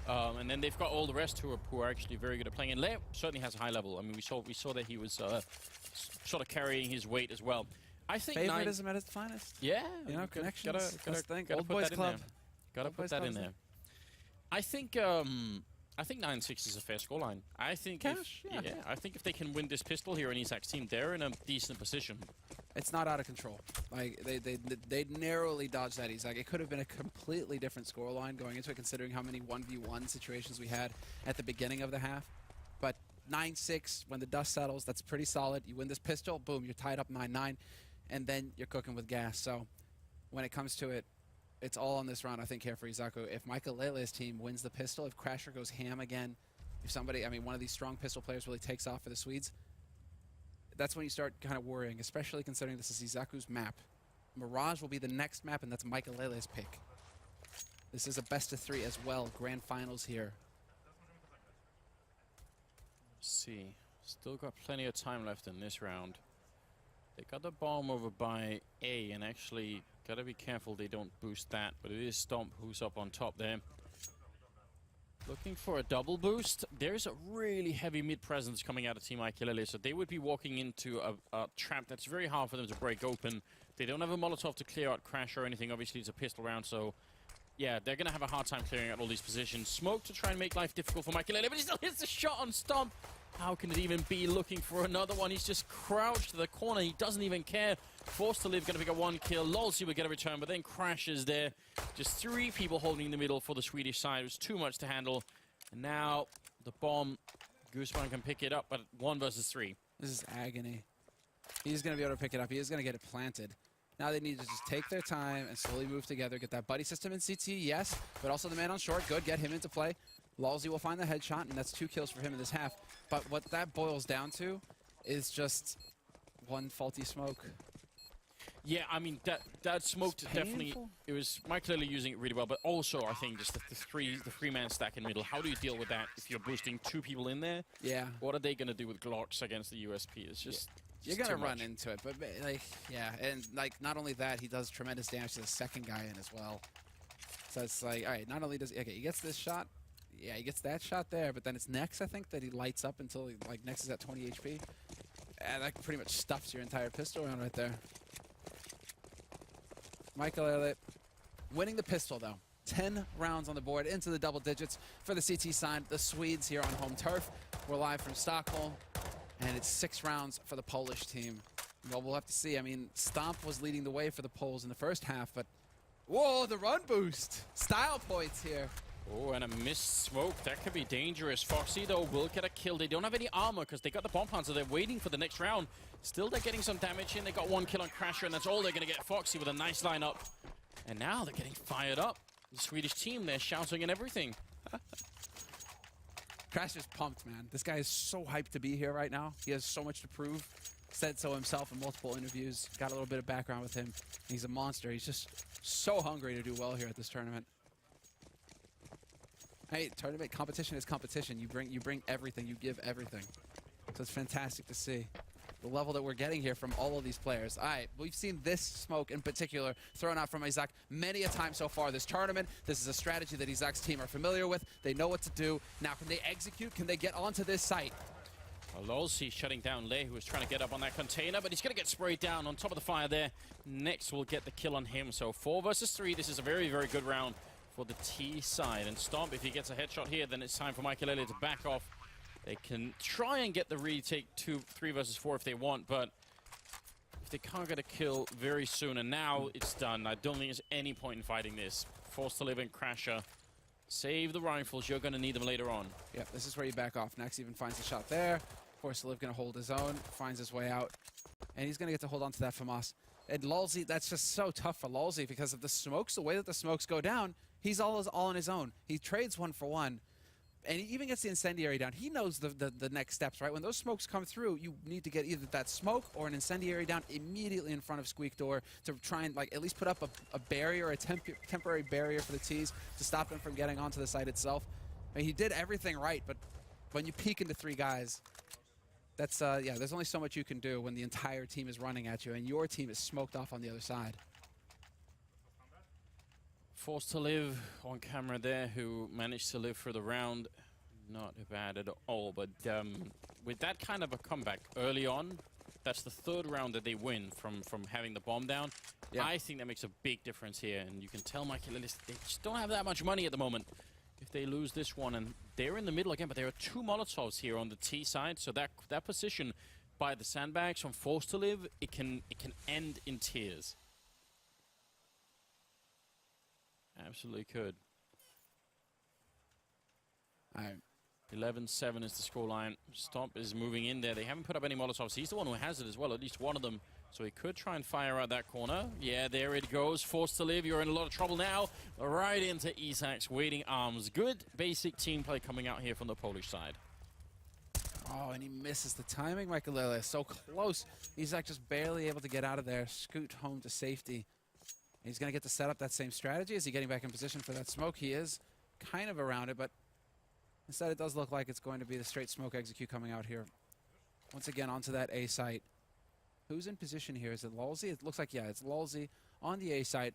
And then they've got all the rest who are actually very good at playing. And Le certainly has a high level. I mean, we saw that he was sort of carrying his weight as well. I think favoritism at its finest. Yeah, you know, connections. Gotta Old Boys Club. Gotta put that in there. I think 9-6 is a fair scoreline. I think I think if they can win this pistol here in Isak's team, they're in a decent position. It's not out of control. Like they narrowly dodged that Isak. It could have been a completely different scoreline going into it, considering how many 1v1 situations we had at the beginning of the half. But 9-6, when the dust settles, that's pretty solid. You win this pistol, boom, you're tied up 9-9, and then you're cooking with gas. So when it comes to it, it's all on this round, I think, here for Izakooo. If Maikelele's team wins the pistol, if Crasher goes ham again, if somebody, I mean, one of these strong pistol players really takes off for the Swedes, that's when you start kind of worrying, especially considering this is Izakoo's map. Mirage will be the next map, and that's Maikelele's pick. This is a best-of-3 as well, grand finals here. Let's see. Still got plenty of time left in this round. They got the bomb over by A, and actually gotta be careful they don't boost that, but it is Stomp who's up on top there. Looking for a double boost. There's a really heavy mid presence coming out of Team Maikelele, so they would be walking into a trap that's very hard for them to break open. They don't have a Molotov to clear out Crash or anything. Obviously, it's a pistol round, so yeah, they're gonna have a hard time clearing out all these positions. Smoke to try and make life difficult for Maikelele, but he still hits the shot on Stomp. How can it even be? Looking for another one. He's just crouched to the corner. He doesn't even care. Forced to Live, going to pick up 1 kill. Lulzy will get a return, but then crashes there. Just 3 people holding the middle for the Swedish side. It was too much to handle. And now the bomb. Guzman can pick it up, but 1 versus 3. This is agony. He's going to be able to pick it up. He is going to get it planted. Now they need to just take their time and slowly move together. Get that buddy system in CT, yes, but also the man on short. Good, get him into play. Lulzy will find the headshot, and that's 2 kills for him in this half. But what that boils down to is just 1 faulty smoke. Yeah, I mean, that smoked definitely. It was Maikelele using it really well, but also I think just the three-man stack in middle. How do you deal with that if you're boosting 2 people in there? Yeah. What are they going to do with Glocks against the USP? It's just... You're going to run into it, but like, yeah, and like not only that, he does tremendous damage to the second guy in as well. So it's like, all right, not only does he gets this shot, yeah, he gets that shot there, but then it's Nex, I think, that he lights up until like Nex is at 20 HP. And that pretty much stuffs your entire pistol round right there. Maikelele winning the pistol, though. 10 rounds on the board, into the double digits for the CT side. The Swedes here on home turf. We're live from Stockholm, and it's 6 rounds for the Polish team. Well, we'll have to see. I mean, Stomp was leading the way for the Poles in the first half, but Whoa, the run boost. Style points here. Oh, and a missed smoke. That could be dangerous. Foxy, though, will get a kill. They don't have any armor because they got the bomb so they're waiting for the next round. Still, they're getting some damage in. They got 1 kill on Crasher, and that's all they're going to get. Foxy with a nice lineup. And now they're getting fired up. The Swedish team, they're shouting and everything. Crasher's pumped, man. This guy is so hyped to be here right now. He has so much to prove. Said so himself in multiple interviews. Got a little bit of background with him. He's a monster. He's just so hungry to do well here at this tournament. Hey, tournament competition is competition. You bring everything. You give everything. So it's fantastic to see the level that we're getting here from all of these players. All right, we've seen this smoke in particular thrown out from Izakooo many a time so far this tournament. This is a strategy that Izakoo's team are familiar with. They know what to do. Now, can they execute? Can they get onto this site? Lolzy shutting down Lei, who was trying to get up on that container, but he's going to get sprayed down on top of the fire there. Next, we'll get the kill on him. So 4 versus 3. This is a very, very good round for the T side. And Stomp, if he gets a headshot here, then it's time for Maikelele to back off. They can try and get the retake 3 versus 4 if they want, but if they can't get a kill very soon, and now it's done. I don't think there's any point in fighting this. Forced to live in Crasher. Save the rifles. You're going to need them later on. Yeah, this is where you back off. Nax even finds a shot there. Forced to live going to hold his own, finds his way out, and he's going to get to hold on to that FAMAS. And Lolzy, that's just so tough for Lolzy because of the smokes, the way that the smokes go down, he's all on his own. He trades 1 for 1. And he even gets the incendiary down. He knows the next steps, right? When those smokes come through, you need to get either that smoke or an incendiary down immediately in front of Squeak Door to try and like at least put up a barrier, a temporary barrier for the T's to stop them from getting onto the site itself. I mean, he did everything right, but when you peek into 3 guys, that's yeah. There's only so much you can do when the entire team is running at you and your team is smoked off on the other side. Forced to live on camera there, who managed to live for the round. Not bad at all, but with that kind of a comeback early on, that's the 3rd round that they win from having the bomb down. Yeah. I think that makes a big difference here, and you can tell Maikelele, they just don't have that much money at the moment. If they lose this one, and they're in the middle again, but there are 2 Molotovs here on the T side, so that position by the sandbags from Forced to live, it can end in tears. Absolutely could. 11-7 is the scoreline. Stomp is moving in there. They haven't put up any Molotovs. He's the one who has it as well, at least one of them. So he could try and fire out that corner. Yeah, there it goes. Forced to live. You're in a lot of trouble now. Right into Izakooo's waiting arms. Good basic team play coming out here from the Polish side. Oh, and he misses the timing, Maikelele. So close. Izakooo just barely able to get out of there. Scoot home to safety. He's going to get to set up that same strategy. Is he getting back in position for that smoke? He is kind of around it, but instead it does look like it's going to be the straight smoke execute coming out here. Once again, onto that A site. Who's in position here? Is it Lolzy? It looks like, yeah, it's Lolzy on the A site.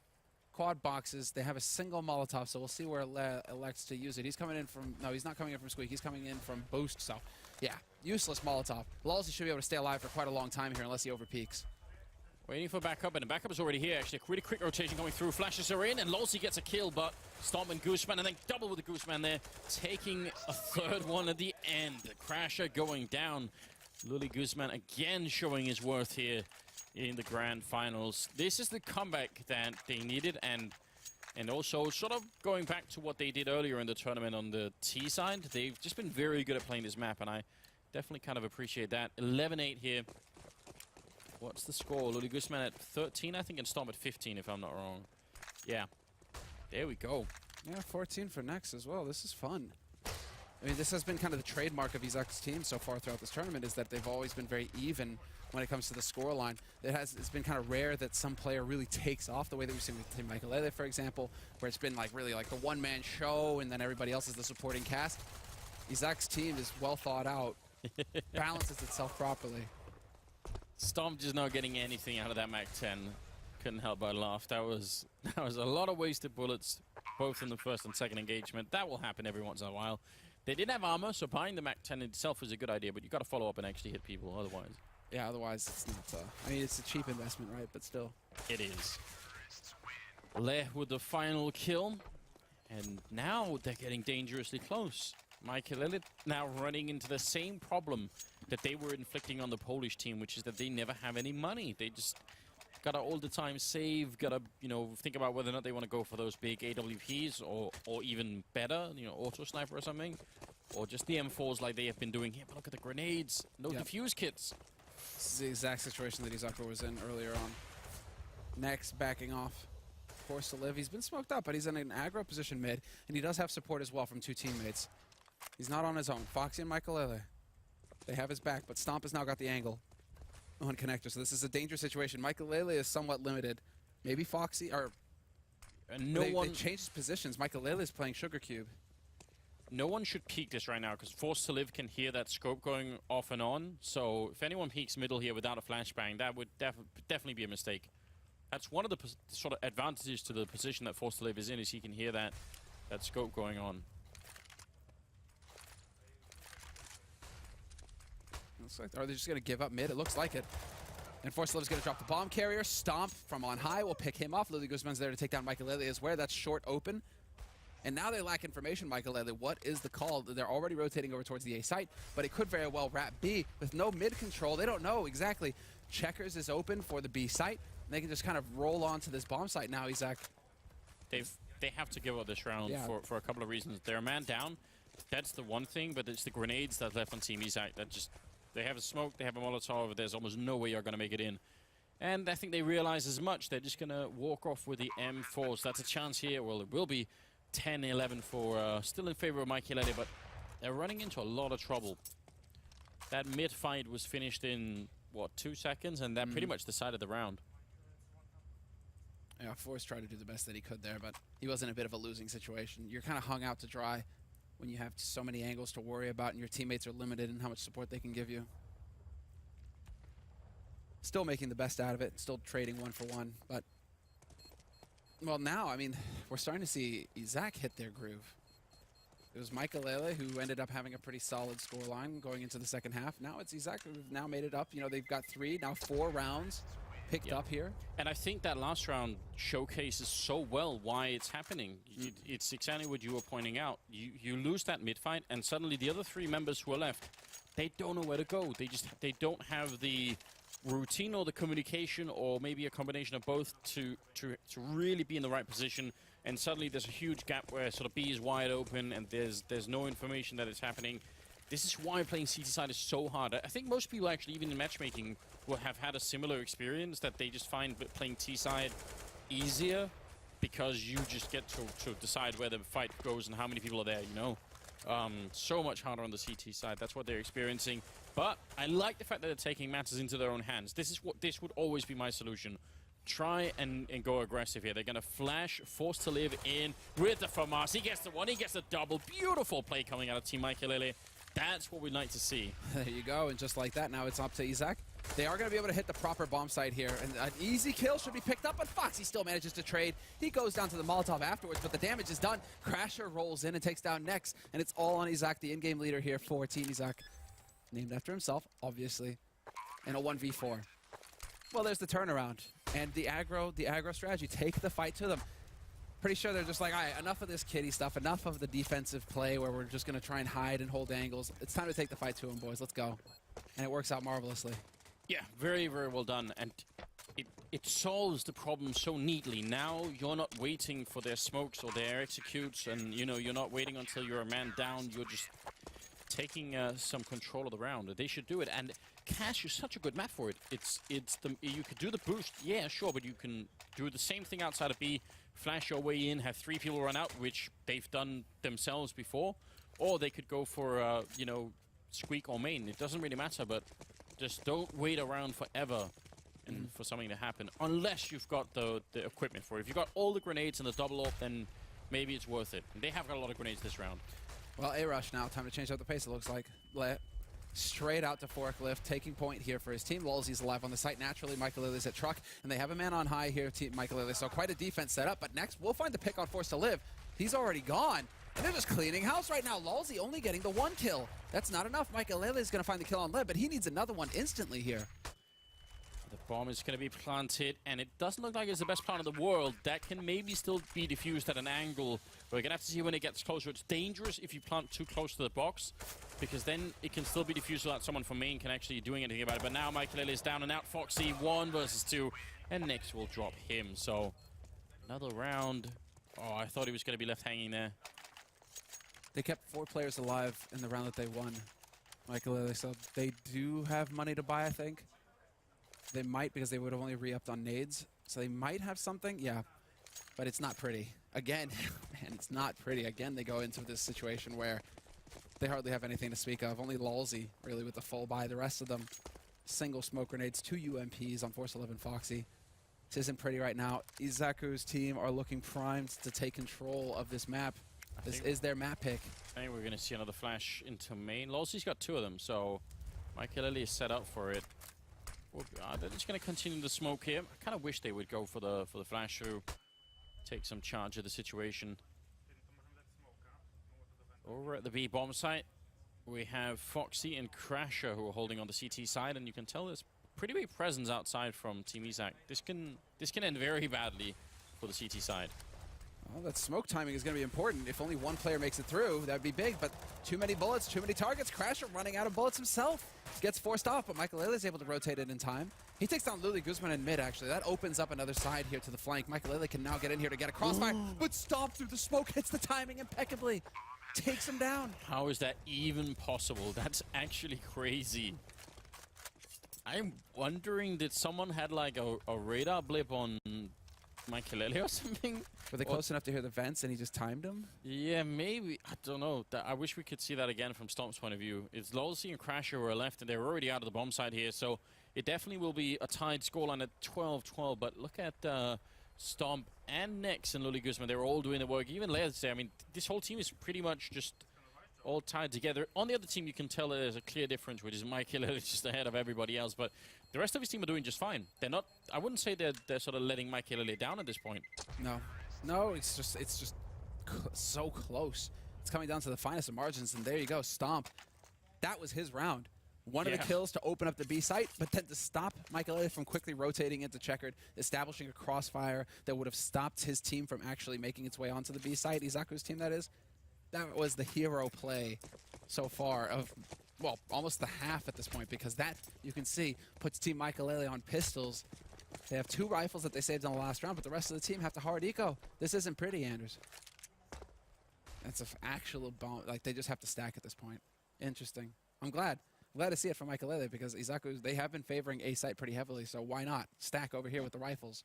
Quad boxes. They have a single Molotov, so we'll see where elects to use it. He's coming in from, no, he's not coming in from Squeak. He's coming in from Boost, so yeah, useless Molotov. Lolzy should be able to stay alive for quite a long time here unless he overpeaks. Waiting for backup, and the backup is already here, actually. A really quick rotation coming through. Flashes are in, and Lolzy gets a kill, but Stomp and Gooseman, and then double with the Gooseman there, taking a 3rd one at the end. Crasher going down. Luli Gooseman again showing his worth here in the grand finals. This is the comeback that they needed, and also sort of going back to what they did earlier in the tournament on the T side. They've just been very good at playing this map, and I definitely kind of appreciate that. 11-8 here. What's the score? Luli Guzman at 13, I think, and Stomp at 15, if I'm not wrong. Yeah. There we go. Yeah, 14 for Nex as well. This is fun. I mean, this has been kind of the trademark of Izakooo's team so far throughout this tournament, is that they've always been very even when it comes to the scoreline. It's been kind of rare that some player really takes off the way that we've seen with Team Maikelele, for example, where it's been like really like the one-man show and then everybody else is the supporting cast. Izakooo's team is well thought out, balances itself properly. Stomp just not getting anything out of that MAC-10. Couldn't help but laugh. That was a lot of wasted bullets, both in the first and second engagement. That will happen every once in a while. They did have armor, so buying the MAC-10 itself is a good idea, but you've got to follow up and actually hit people otherwise. Yeah, otherwise it's not, I mean, it's a cheap investment, right? But still. It is. Leh with the final kill, and now they're getting dangerously close. Maikelele now running into the same problem that they were inflicting on the Polish team, which is that they never have any money. They just Gotta all the time save, gotta, you know, think about whether or not they want to go for those big AWPs or even better, you know, auto sniper or something. Or just the M4s like they have been doing here. But look at the grenades. No defuse kits. This is the exact situation that Izakooo was in earlier on. Next, backing off. Forced to live. He's been smoked up, but he's in an aggro position mid, and he does have support as well from 2 teammates. He's not on his own. Foxy and Maikelele, they have his back, but Stomp has now got the angle on connector, so this is a dangerous situation. Maikelele is somewhat limited. Maybe Foxy, or they changed his positions. Maikelele is playing Sugar Cube. No one should peek this right now, because Forced to Live can hear that scope going off and on. So if anyone peeks middle here without a flashbang, that would definitely be a mistake. That's one of the sort of advantages to the position that Forced to Live is in, is he can hear that scope going on. Looks like, are they just going to give up mid? It looks like it. And Forced to Live is going to drop the bomb carrier. Stomp from on high will pick him off. Lily Guzman's there to take down Maikelele as well. That's short open. And now they lack information, Maikelele. What is the call? They're already rotating over towards the A site, but it could very well wrap B with no mid control. They don't know exactly. Checkers is open for the B site. They can just kind of roll on to this bomb site now, Izak. They have to give up this round for a couple of reasons. They're a man down. That's the one thing, but it's the grenades that's left on Team Izak that just... They have a smoke, they have a Molotov, there's almost no way you're going to make it in. And I think they realize as much. They're just going to walk off with the M4. So that's a chance here. Well, it will be 10-11 for... still in favor of Maikelele, but they're running into a lot of trouble. That mid fight was finished in, what, 2 seconds? And that pretty much decided the round. Yeah, Force tried to do the best that he could there, but he was in a bit of a losing situation. You're kind of hung out to dry when you have so many angles to worry about and your teammates are limited in how much support they can give you. Still making the best out of it, still trading 1-for-1, but... Well, now, I mean, we're starting to see Izak hit their groove. It was Maikelele who ended up having a pretty solid scoreline going into the second half. Now it's Izak who've now made it up. You know, they've got 3, now 4 rounds picked up here. And I think that last round showcases so well why it's happening. It's exactly what you were pointing out. You lose that mid fight, and suddenly the other 3 members who are left, they don't know where to go. They don't have the routine or the communication, or maybe a combination of both to really be in the right position. And suddenly there's a huge gap where sort of B is wide open, and there's no information that it's happening. This is why playing CT side is so hard. I think most people actually, even in matchmaking, will have had a similar experience, that they just find playing T side easier because you just get to decide where the fight goes and how many people are there, you know? So much harder on the CT side. That's what they're experiencing. But I like the fact that they're taking matters into their own hands. This would always be my solution. Try and go aggressive here. They're going to flash, Forced to Live in with the FAMAS. He gets the one, he gets the double. Beautiful play coming out of Team Maikelele. That's what we'd like to see. There you go, and just like that, now it's up to Izak. They are going to be able to hit the proper bomb site here, and an easy kill should be picked up, but Foxy still manages to trade. He goes down to the Molotov afterwards, but the damage is done. Crasher rolls in and takes down Nex, and it's all on Izak, the in-game leader here for Team Izak. Named after himself, obviously, in a 1v4. Well, there's the turnaround, and the aggro strategy. Take the fight to them. Pretty sure they're just like, all right, enough of this kiddie stuff, enough of the defensive play where we're just going to try and hide and hold angles. It's time to take the fight to them, boys. Let's go. And it works out marvelously. Yeah, very, very well done. And it solves the problem so neatly. Now you're not waiting for their smokes or their executes, and you know, you're not waiting until you're a man down. You're just taking some control of the round. They should do it. And Cash is such a good map for it. You could do the boost, yeah, sure, but you can do the same thing outside of B. Flash your way in, have 3 people run out, which they've done themselves before, or they could go for you know, squeak or main. It doesn't really matter, but just don't wait around forever and for something to happen, unless you've got the equipment for it. If you've got all the grenades and the double up, then maybe it's worth it. And they have got a lot of grenades this round. Well, A-Rush now, time to change up the pace, it looks like. Straight out to Forklift, taking point here for his team. Lulzy's alive on the site. Naturally, Maikelele's at Truck, and they have a man on high here, Team Maikelele. So quite a defense set up, but next we'll find the pick on Forced to Live. He's already gone, and they're just cleaning house right now. Lulzy only getting the 1 kill. That's not enough. Maikelele is going to find the kill on Lib, but he needs another one instantly here. The bomb is going to be planted, and it doesn't look like it's the best plan in the world. That can maybe still be diffused at an angle. We're going to have to see when it gets closer. It's dangerous if you plant too close to the box, because then it can still be diffused without someone from main can actually doing anything about it. But now Maikelele is down and out. Foxy, 1 versus 2. and next will drop him. So another round. Oh, I thought he was going to be left hanging there. They kept 4 players alive in the round that they won, Maikelele, so they do have money to buy, I think. They might, because they would have only re-upped on nades, so they might have something, yeah. But it's not pretty. Again, man, it's not pretty. Again, they go into this situation where they hardly have anything to speak of. Only Lulzy, really, with the full buy. The rest of them, single smoke grenades, 2 UMPs on Force 11 Foxy. This isn't pretty right now. Izakoo's team are looking primed to take control of this map. This is their map pick. I think we're going to see another flash into main. Lulzy's got 2 of them, so Maikelele is set up for it. They're just going to continue the smoke here. I kind of wish they would go for the flash through, take some charge of the situation. Over at the B bomb site, we have Foxy and Crasher who are holding on the CT side, and you can tell there's pretty big presence outside from Team Izak. This can end very badly for the CT side. Well, that smoke timing is going to be important. If only one player makes it through, that would be big, but too many bullets, too many targets. Crasher running out of bullets himself. Gets forced off, but Maikelele is able to rotate it in time. He takes down Luli Guzman in mid, actually. That opens up another side here to the flank. Maikelele can now get in here to get a crossfire, but stomped through the smoke, hits the timing impeccably. Takes him down. How is that even possible? That's actually crazy. I'm wondering, did someone had like a radar blip on Maikelele or something? Were they close enough to hear the vents and he just timed them? Yeah, maybe. I don't know. I wish we could see that again from Stomp's point of view. It's Lulzy and Crasher who are left, and they're already out of the bomb side here, so it definitely will be a tied scoreline at 12-12. But look at Stomp and Nex and Luli Guzman. They're all doing the work. Even Laird's there. I mean, this whole team is pretty much just all tied together. On the other team, you can tell that there's a clear difference, which is Maikelele just ahead of everybody else. But the rest of his team are doing just fine. They're not. I wouldn't say they're sort of letting Maikelele down at this point. No, it's just so close. It's coming down to the finest of margins, and there you go, Stomp. That was his round. One of the kills to open up the B site, but then to stop Maikelele from quickly rotating into checkered, establishing a crossfire that would have stopped his team from actually making its way onto the B site. Izakoo's team, that is. That was the hero play so far of, well, almost the half at this point, because that, you can see, puts Team Maikelele on pistols. They have 2 rifles that they saved in the last round, but the rest of the team have to hard eco. This isn't pretty, Anders. That's an actual bomb. Like, they just have to stack at this point. Interesting. I'm glad to see it from Maikelele, because Izakooo, they have been favoring A site pretty heavily, so why not stack over here with the rifles?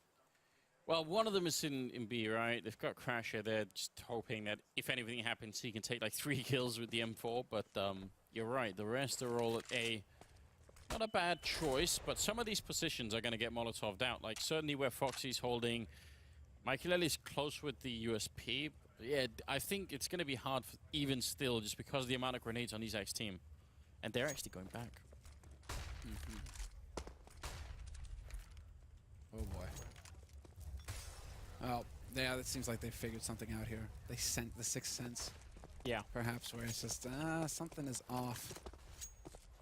Well, one of them is in B, right? They've got Crasher there, just hoping that if anything happens, he can take like 3 kills with the M4. But you're right, the rest are all at A. Not a bad choice, but some of these positions are going to get Molotov'd out. Like certainly where Foxy's holding, Maikelele's close with the USP. Yeah, I think it's going to be hard even still, just because of the amount of grenades on Izak's team. And they're actually going back. Oh boy. Well, yeah, it seems like they figured something out here. They sent the 6th sense. Yeah. Perhaps where it's just, something is off.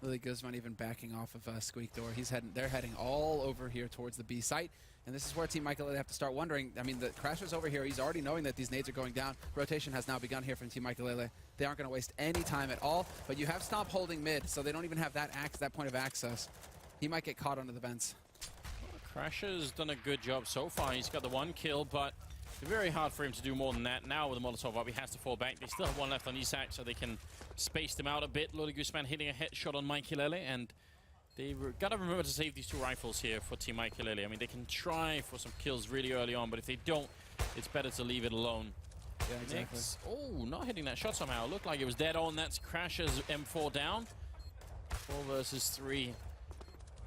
Luli Guzman even backing off of Squeak Door. They're heading all over here towards the B site. And this is where Team Maikelele have to start wondering. I mean, the Crasher's over here. He's already knowing that these nades are going down. Rotation has now begun here from Team Maikelele. They aren't going to waste any time at all. But you have Stomp holding mid, so they don't even have that point of access. He might get caught under the vents. Crasher's done a good job so far. He's got the 1 kill, but it's very hard for him to do more than that. Now with the Molotov up, he has to fall back. They still have 1 left on Izak, so they can space them out a bit. Luli Guzman hitting a headshot on Maikelele, and they've got to remember to save these 2 rifles here for Team Maikelele. I mean, they can try for some kills really early on, but if they don't, it's better to leave it alone. Yeah, exactly. Oh, not hitting that shot somehow. Looked like it was dead on. That's Crasher's M4 down. 4 versus 3.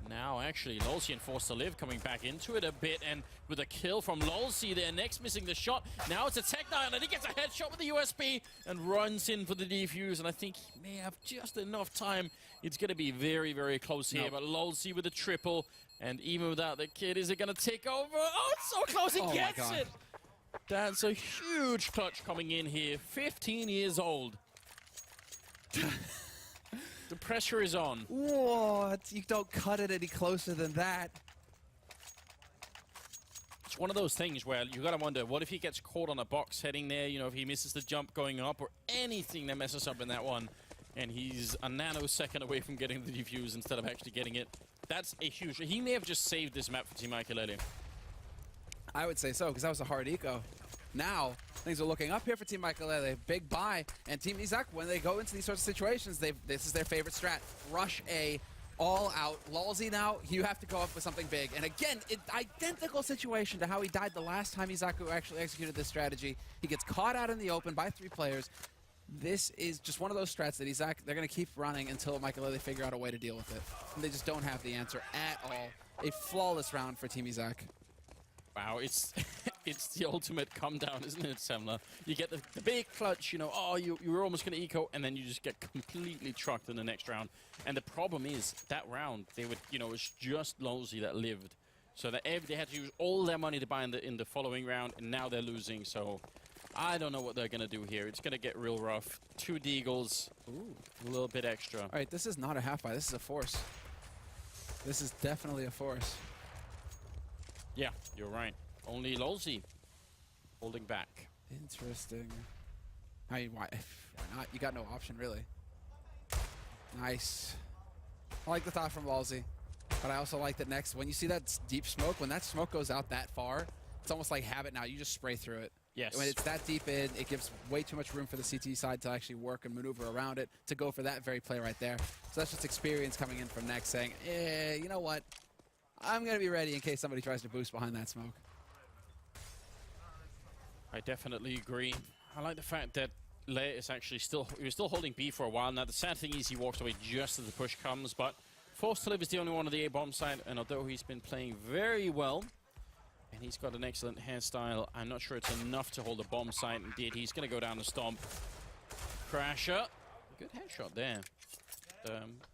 Now, actually, Lulzy and Forced to Live coming back into it a bit, and with a kill from Lulzy there, Next missing the shot. Now it's a tech down, and he gets a headshot with the USB and runs in for the defuse, and I think he may have just enough time. It's going to be very, very close here, but Lulzy with a triple, and even without the kid, is it going to take over? Oh, it's so close, he gets it! That's a huge clutch coming in here, 15 years old. The pressure is on. What? You don't cut it any closer than that. It's one of those things where you gotta wonder, what if he gets caught on a box heading there, you know, if he misses the jump going up or anything that messes up in that one, and he's a nanosecond away from getting the defuse instead of actually getting it. That's a huge... He may have just saved this map for Team Maikelele. I would say so, because that was a hard eco. Now, things are looking up here for Team Maikelele. Big buy. And Team Izakooo, when they go into these sorts of situations, this is their favorite strat. Rush A, all out. Lulzy now, you have to go up with something big. And again, identical situation to how he died the last time Izakooo actually executed this strategy. He gets caught out in the open by 3 players. This is just one of those strats that they're going to keep running until Maikelele figure out a way to deal with it. And they just don't have the answer at all. A flawless round for Team Izakooo. Wow, it's it's the ultimate come down, isn't it, Semler? You get the big clutch, you know, oh, you were almost going to eco, and then you just get completely trucked in the next round. And the problem is, that round, they would, you know, it was just Lulzy that lived. So that they had to use all their money to buy in the following round, and now they're losing, so I don't know what they're going to do here. It's going to get real rough. 2 Deagles, a little bit extra. All right, this is not a half buy, this is a force. This is definitely a force. Yeah, you're right. Only Lulzy holding back. Interesting. I mean, why not? You got no option, really. Nice. I like the thought from Lulzy, but I also like that next, when you see that deep smoke, when that smoke goes out that far, it's almost like habit now. You just spray through it. Yes. When it's that deep in, it gives way too much room for the CT side to actually work and maneuver around it to go for that very play right there. So that's just experience coming in from next saying, you know what? I'm going to be ready in case somebody tries to boost behind that smoke. I definitely agree. I like the fact that Le is actually he was still holding B for a while. Now, the sad thing is he walks away just as the push comes, but Forced to Live is the only one on the A-bomb side, and although he's been playing very well, and he's got an excellent hairstyle, I'm not sure it's enough to hold the bomb site. Indeed, he's going to go down and stomp. Crasher. Good headshot there.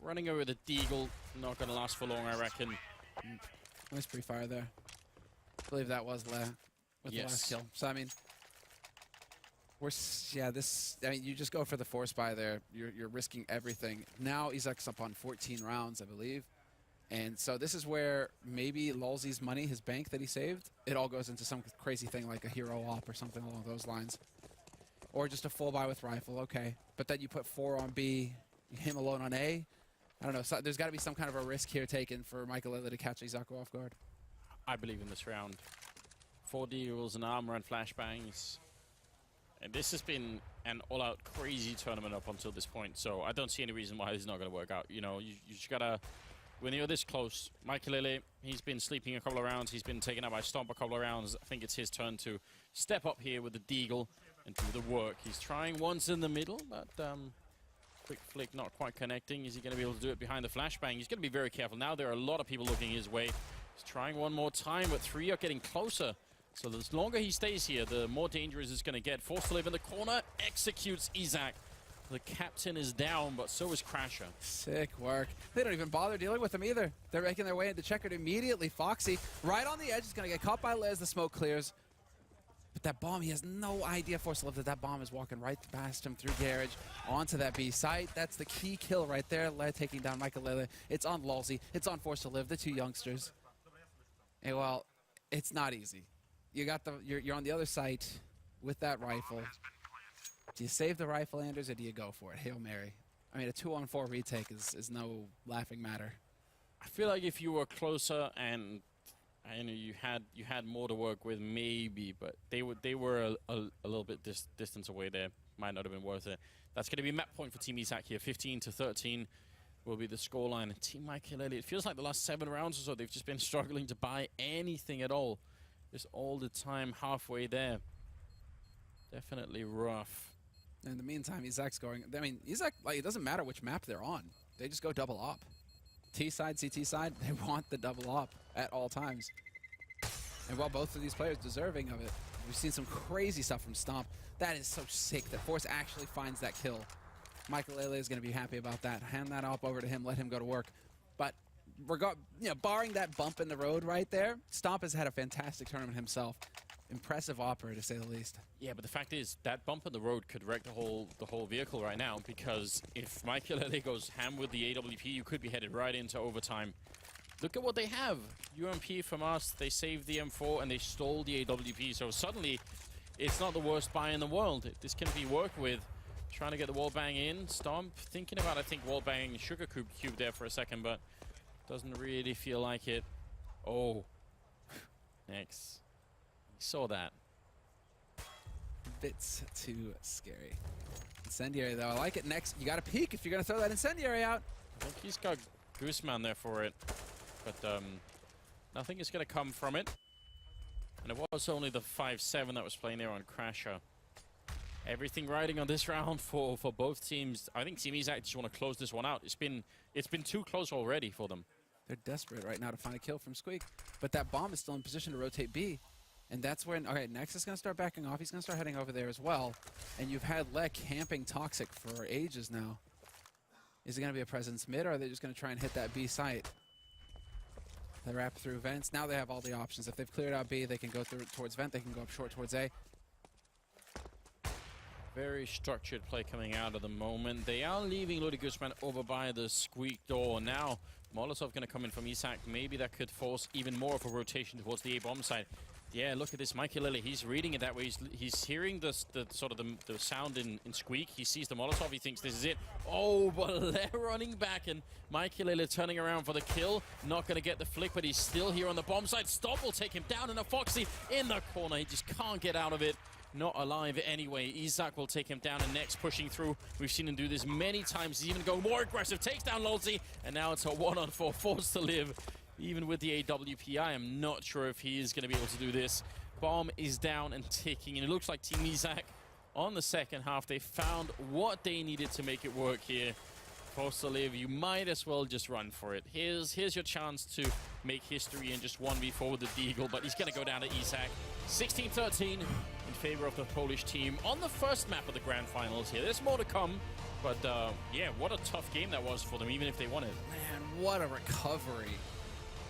Running over the Deagle, not going to last for long, I reckon. Nice pre-fire there. I believe that was Le with the last kill. So, I mean, you just go for the force buy there. You're risking everything. Now Izakoo's up on 14 rounds, I believe. And so this is where maybe Lulzy's money, his bank that he saved, it all goes into some crazy thing like a hero op or something along those lines. Or just a full buy with rifle, okay. But then you put 4 on B, him alone on A. I don't know, so there's got to be some kind of a risk here taken for Maikelele to catch Izakooo off guard. I believe in this round. 4 deals and armor and flashbangs. And this has been an all-out crazy tournament up until this point, so I don't see any reason why this is not going to work out. You know, you just got to, when you're this close, Maikelele, he's been sleeping a couple of rounds, he's been taken out by Stomp a couple of rounds. I think it's his turn to step up here with the Deagle and do the work. He's trying once in the middle, but quick flick not quite connecting. Is he going to be able to do it behind the flashbang? He's going to be very careful. Now there are a lot of people looking his way. He's trying one more time, but 3 are getting closer. So the longer he stays here, the more dangerous it's going to get. Forced to Live in the corner, executes Izakooo. The captain is down, but so is Crasher. Sick work. They don't even bother dealing with him either. They're making their way into checkered immediately. Foxy, right on the edge, is going to get caught by Le as the smoke clears. But that bomb, he has no idea, Forced to Live, that bomb is walking right past him through garage onto that B site. That's the key kill right there. Le taking down Maikelele. It's on Lulzy. It's on Forced to Live, the 2 youngsters. And well, it's not easy. You got you're on the other site with that rifle. Do you save the rifle, Anders, or do you go for it? Hail Mary. I mean, a 2-on-4 retake is no laughing matter. I feel like if you were closer and you had more to work with, maybe, but they were a little bit distance away there. Might not have been worth it. That's going to be a map point for Team Izakooo here. 15-13 will be the scoreline. Team Maikelele, it feels like the last 7 rounds or so, they've just been struggling to buy anything at all. Just all the time halfway there. Definitely rough. In the meantime, Izakooo's going. I mean, Izakooo, like, it doesn't matter which map they're on. They just go double op. T side, CT side, they want the double op at all times. And while both of these players deserving of it, we've seen some crazy stuff from Stomp. That is so sick that Force actually finds that kill. Maikelele is going to be happy about that. Hand that op over to him, let him go to work. But barring that bump in the road right there, Stomp has had a fantastic tournament himself. Impressive opera, to say the least. Yeah, but the fact is, that bump in the road could wreck the whole vehicle right now, because if Maikelele goes ham with the AWP, you could be headed right into overtime. Look at what they have. UMP from us, they saved the M4 and they stole the AWP, so suddenly it's not the worst buy in the world. This can be worked with. Trying to get the wall bang in. Stomp thinking about, I think, wall bang Sugar Cube there for a second, but doesn't really feel like it. Oh. Next. Saw that. Bits too scary. Incendiary, though. I like it. Next, you got to peek if you're going to throw that Incendiary out. I think he's got Gooseman there for it, but nothing is going to come from it. And it was only the 5-7 that was playing there on Crasher. Everything riding on this round for both teams. I think Team Izakooo just want to close this one out. It's been too close already for them. They're desperate right now to find a kill from Squeak, but that bomb is still in position to rotate B. And that's when, okay, Nex is going to start backing off. He's going to start heading over there as well. And you've had Le camping Toxic for ages now. Is it going to be a presence mid, or are they just going to try and hit that B site? They wrap through vents. Now they have all the options. If they've cleared out B, they can go through towards vent. They can go up short towards A. Very structured play coming out at the moment. They are leaving Lodi Gooseman over by the Squeak door. Now, Molotov going to come in from Izakooo. Maybe that could force even more of a rotation towards the A-bomb side. Yeah, look at this, Maikelele. He's reading it that way. He's hearing the sound in Squeak. He sees the Molotov. He thinks this is it. Oh, but they're running back, and Maikelele turning around for the kill. Not going to get the flick, but he's still here on the bomb side. Stop will take him down, and a Foxy in the corner. He just can't get out of it. Not alive anyway. Izakooo will take him down, and Next pushing through. We've seen him do this many times. He's even going more aggressive. Takes down Lolzy, and now it's a 1-on-4. Forced to live. Even with the AWP, I am not sure if he is going to be able to do this. Bomb is down and ticking, and it looks like Team Izakooo on the second half, they found what they needed to make it work here. Forced to live, you might as well just run for it. Here's your chance to make history in just 1v4 with the Deagle, but he's going to go down to Izakooo. 16-13 in favor of the Polish team on the first map of the Grand Finals here. There's more to come, but yeah, what a tough game that was for them, even if they won it. Man, what a recovery.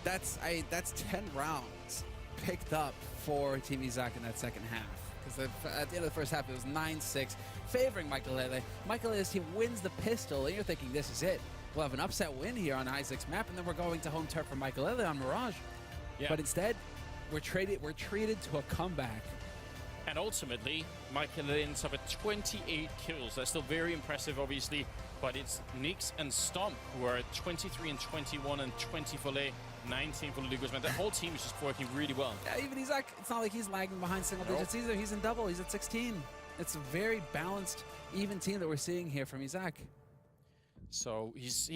That's 10 rounds picked up for Team Izakooo in that second half. Because at the end of the first half, it was 9-6, favoring Maikelele. Maikelele's team wins the pistol, and you're thinking, this is it. We'll have an upset win here on Isaac's map, and then we're going to home turf for Maikelele on Mirage. Yeah. But instead, we're treated to a comeback. And ultimately, Maikelele ends up at 28 kills. That's still very impressive, obviously, but it's Nyx and Stomp who are at 23 and 21 and 20 for Le, 19 for Lodi Gooseman. That whole team is just working really well. Yeah, even Izakooo, it's not like he's lagging behind single digits either. He's in double. He's at 16. It's a very balanced, even team that we're seeing here from Izakooo. So he's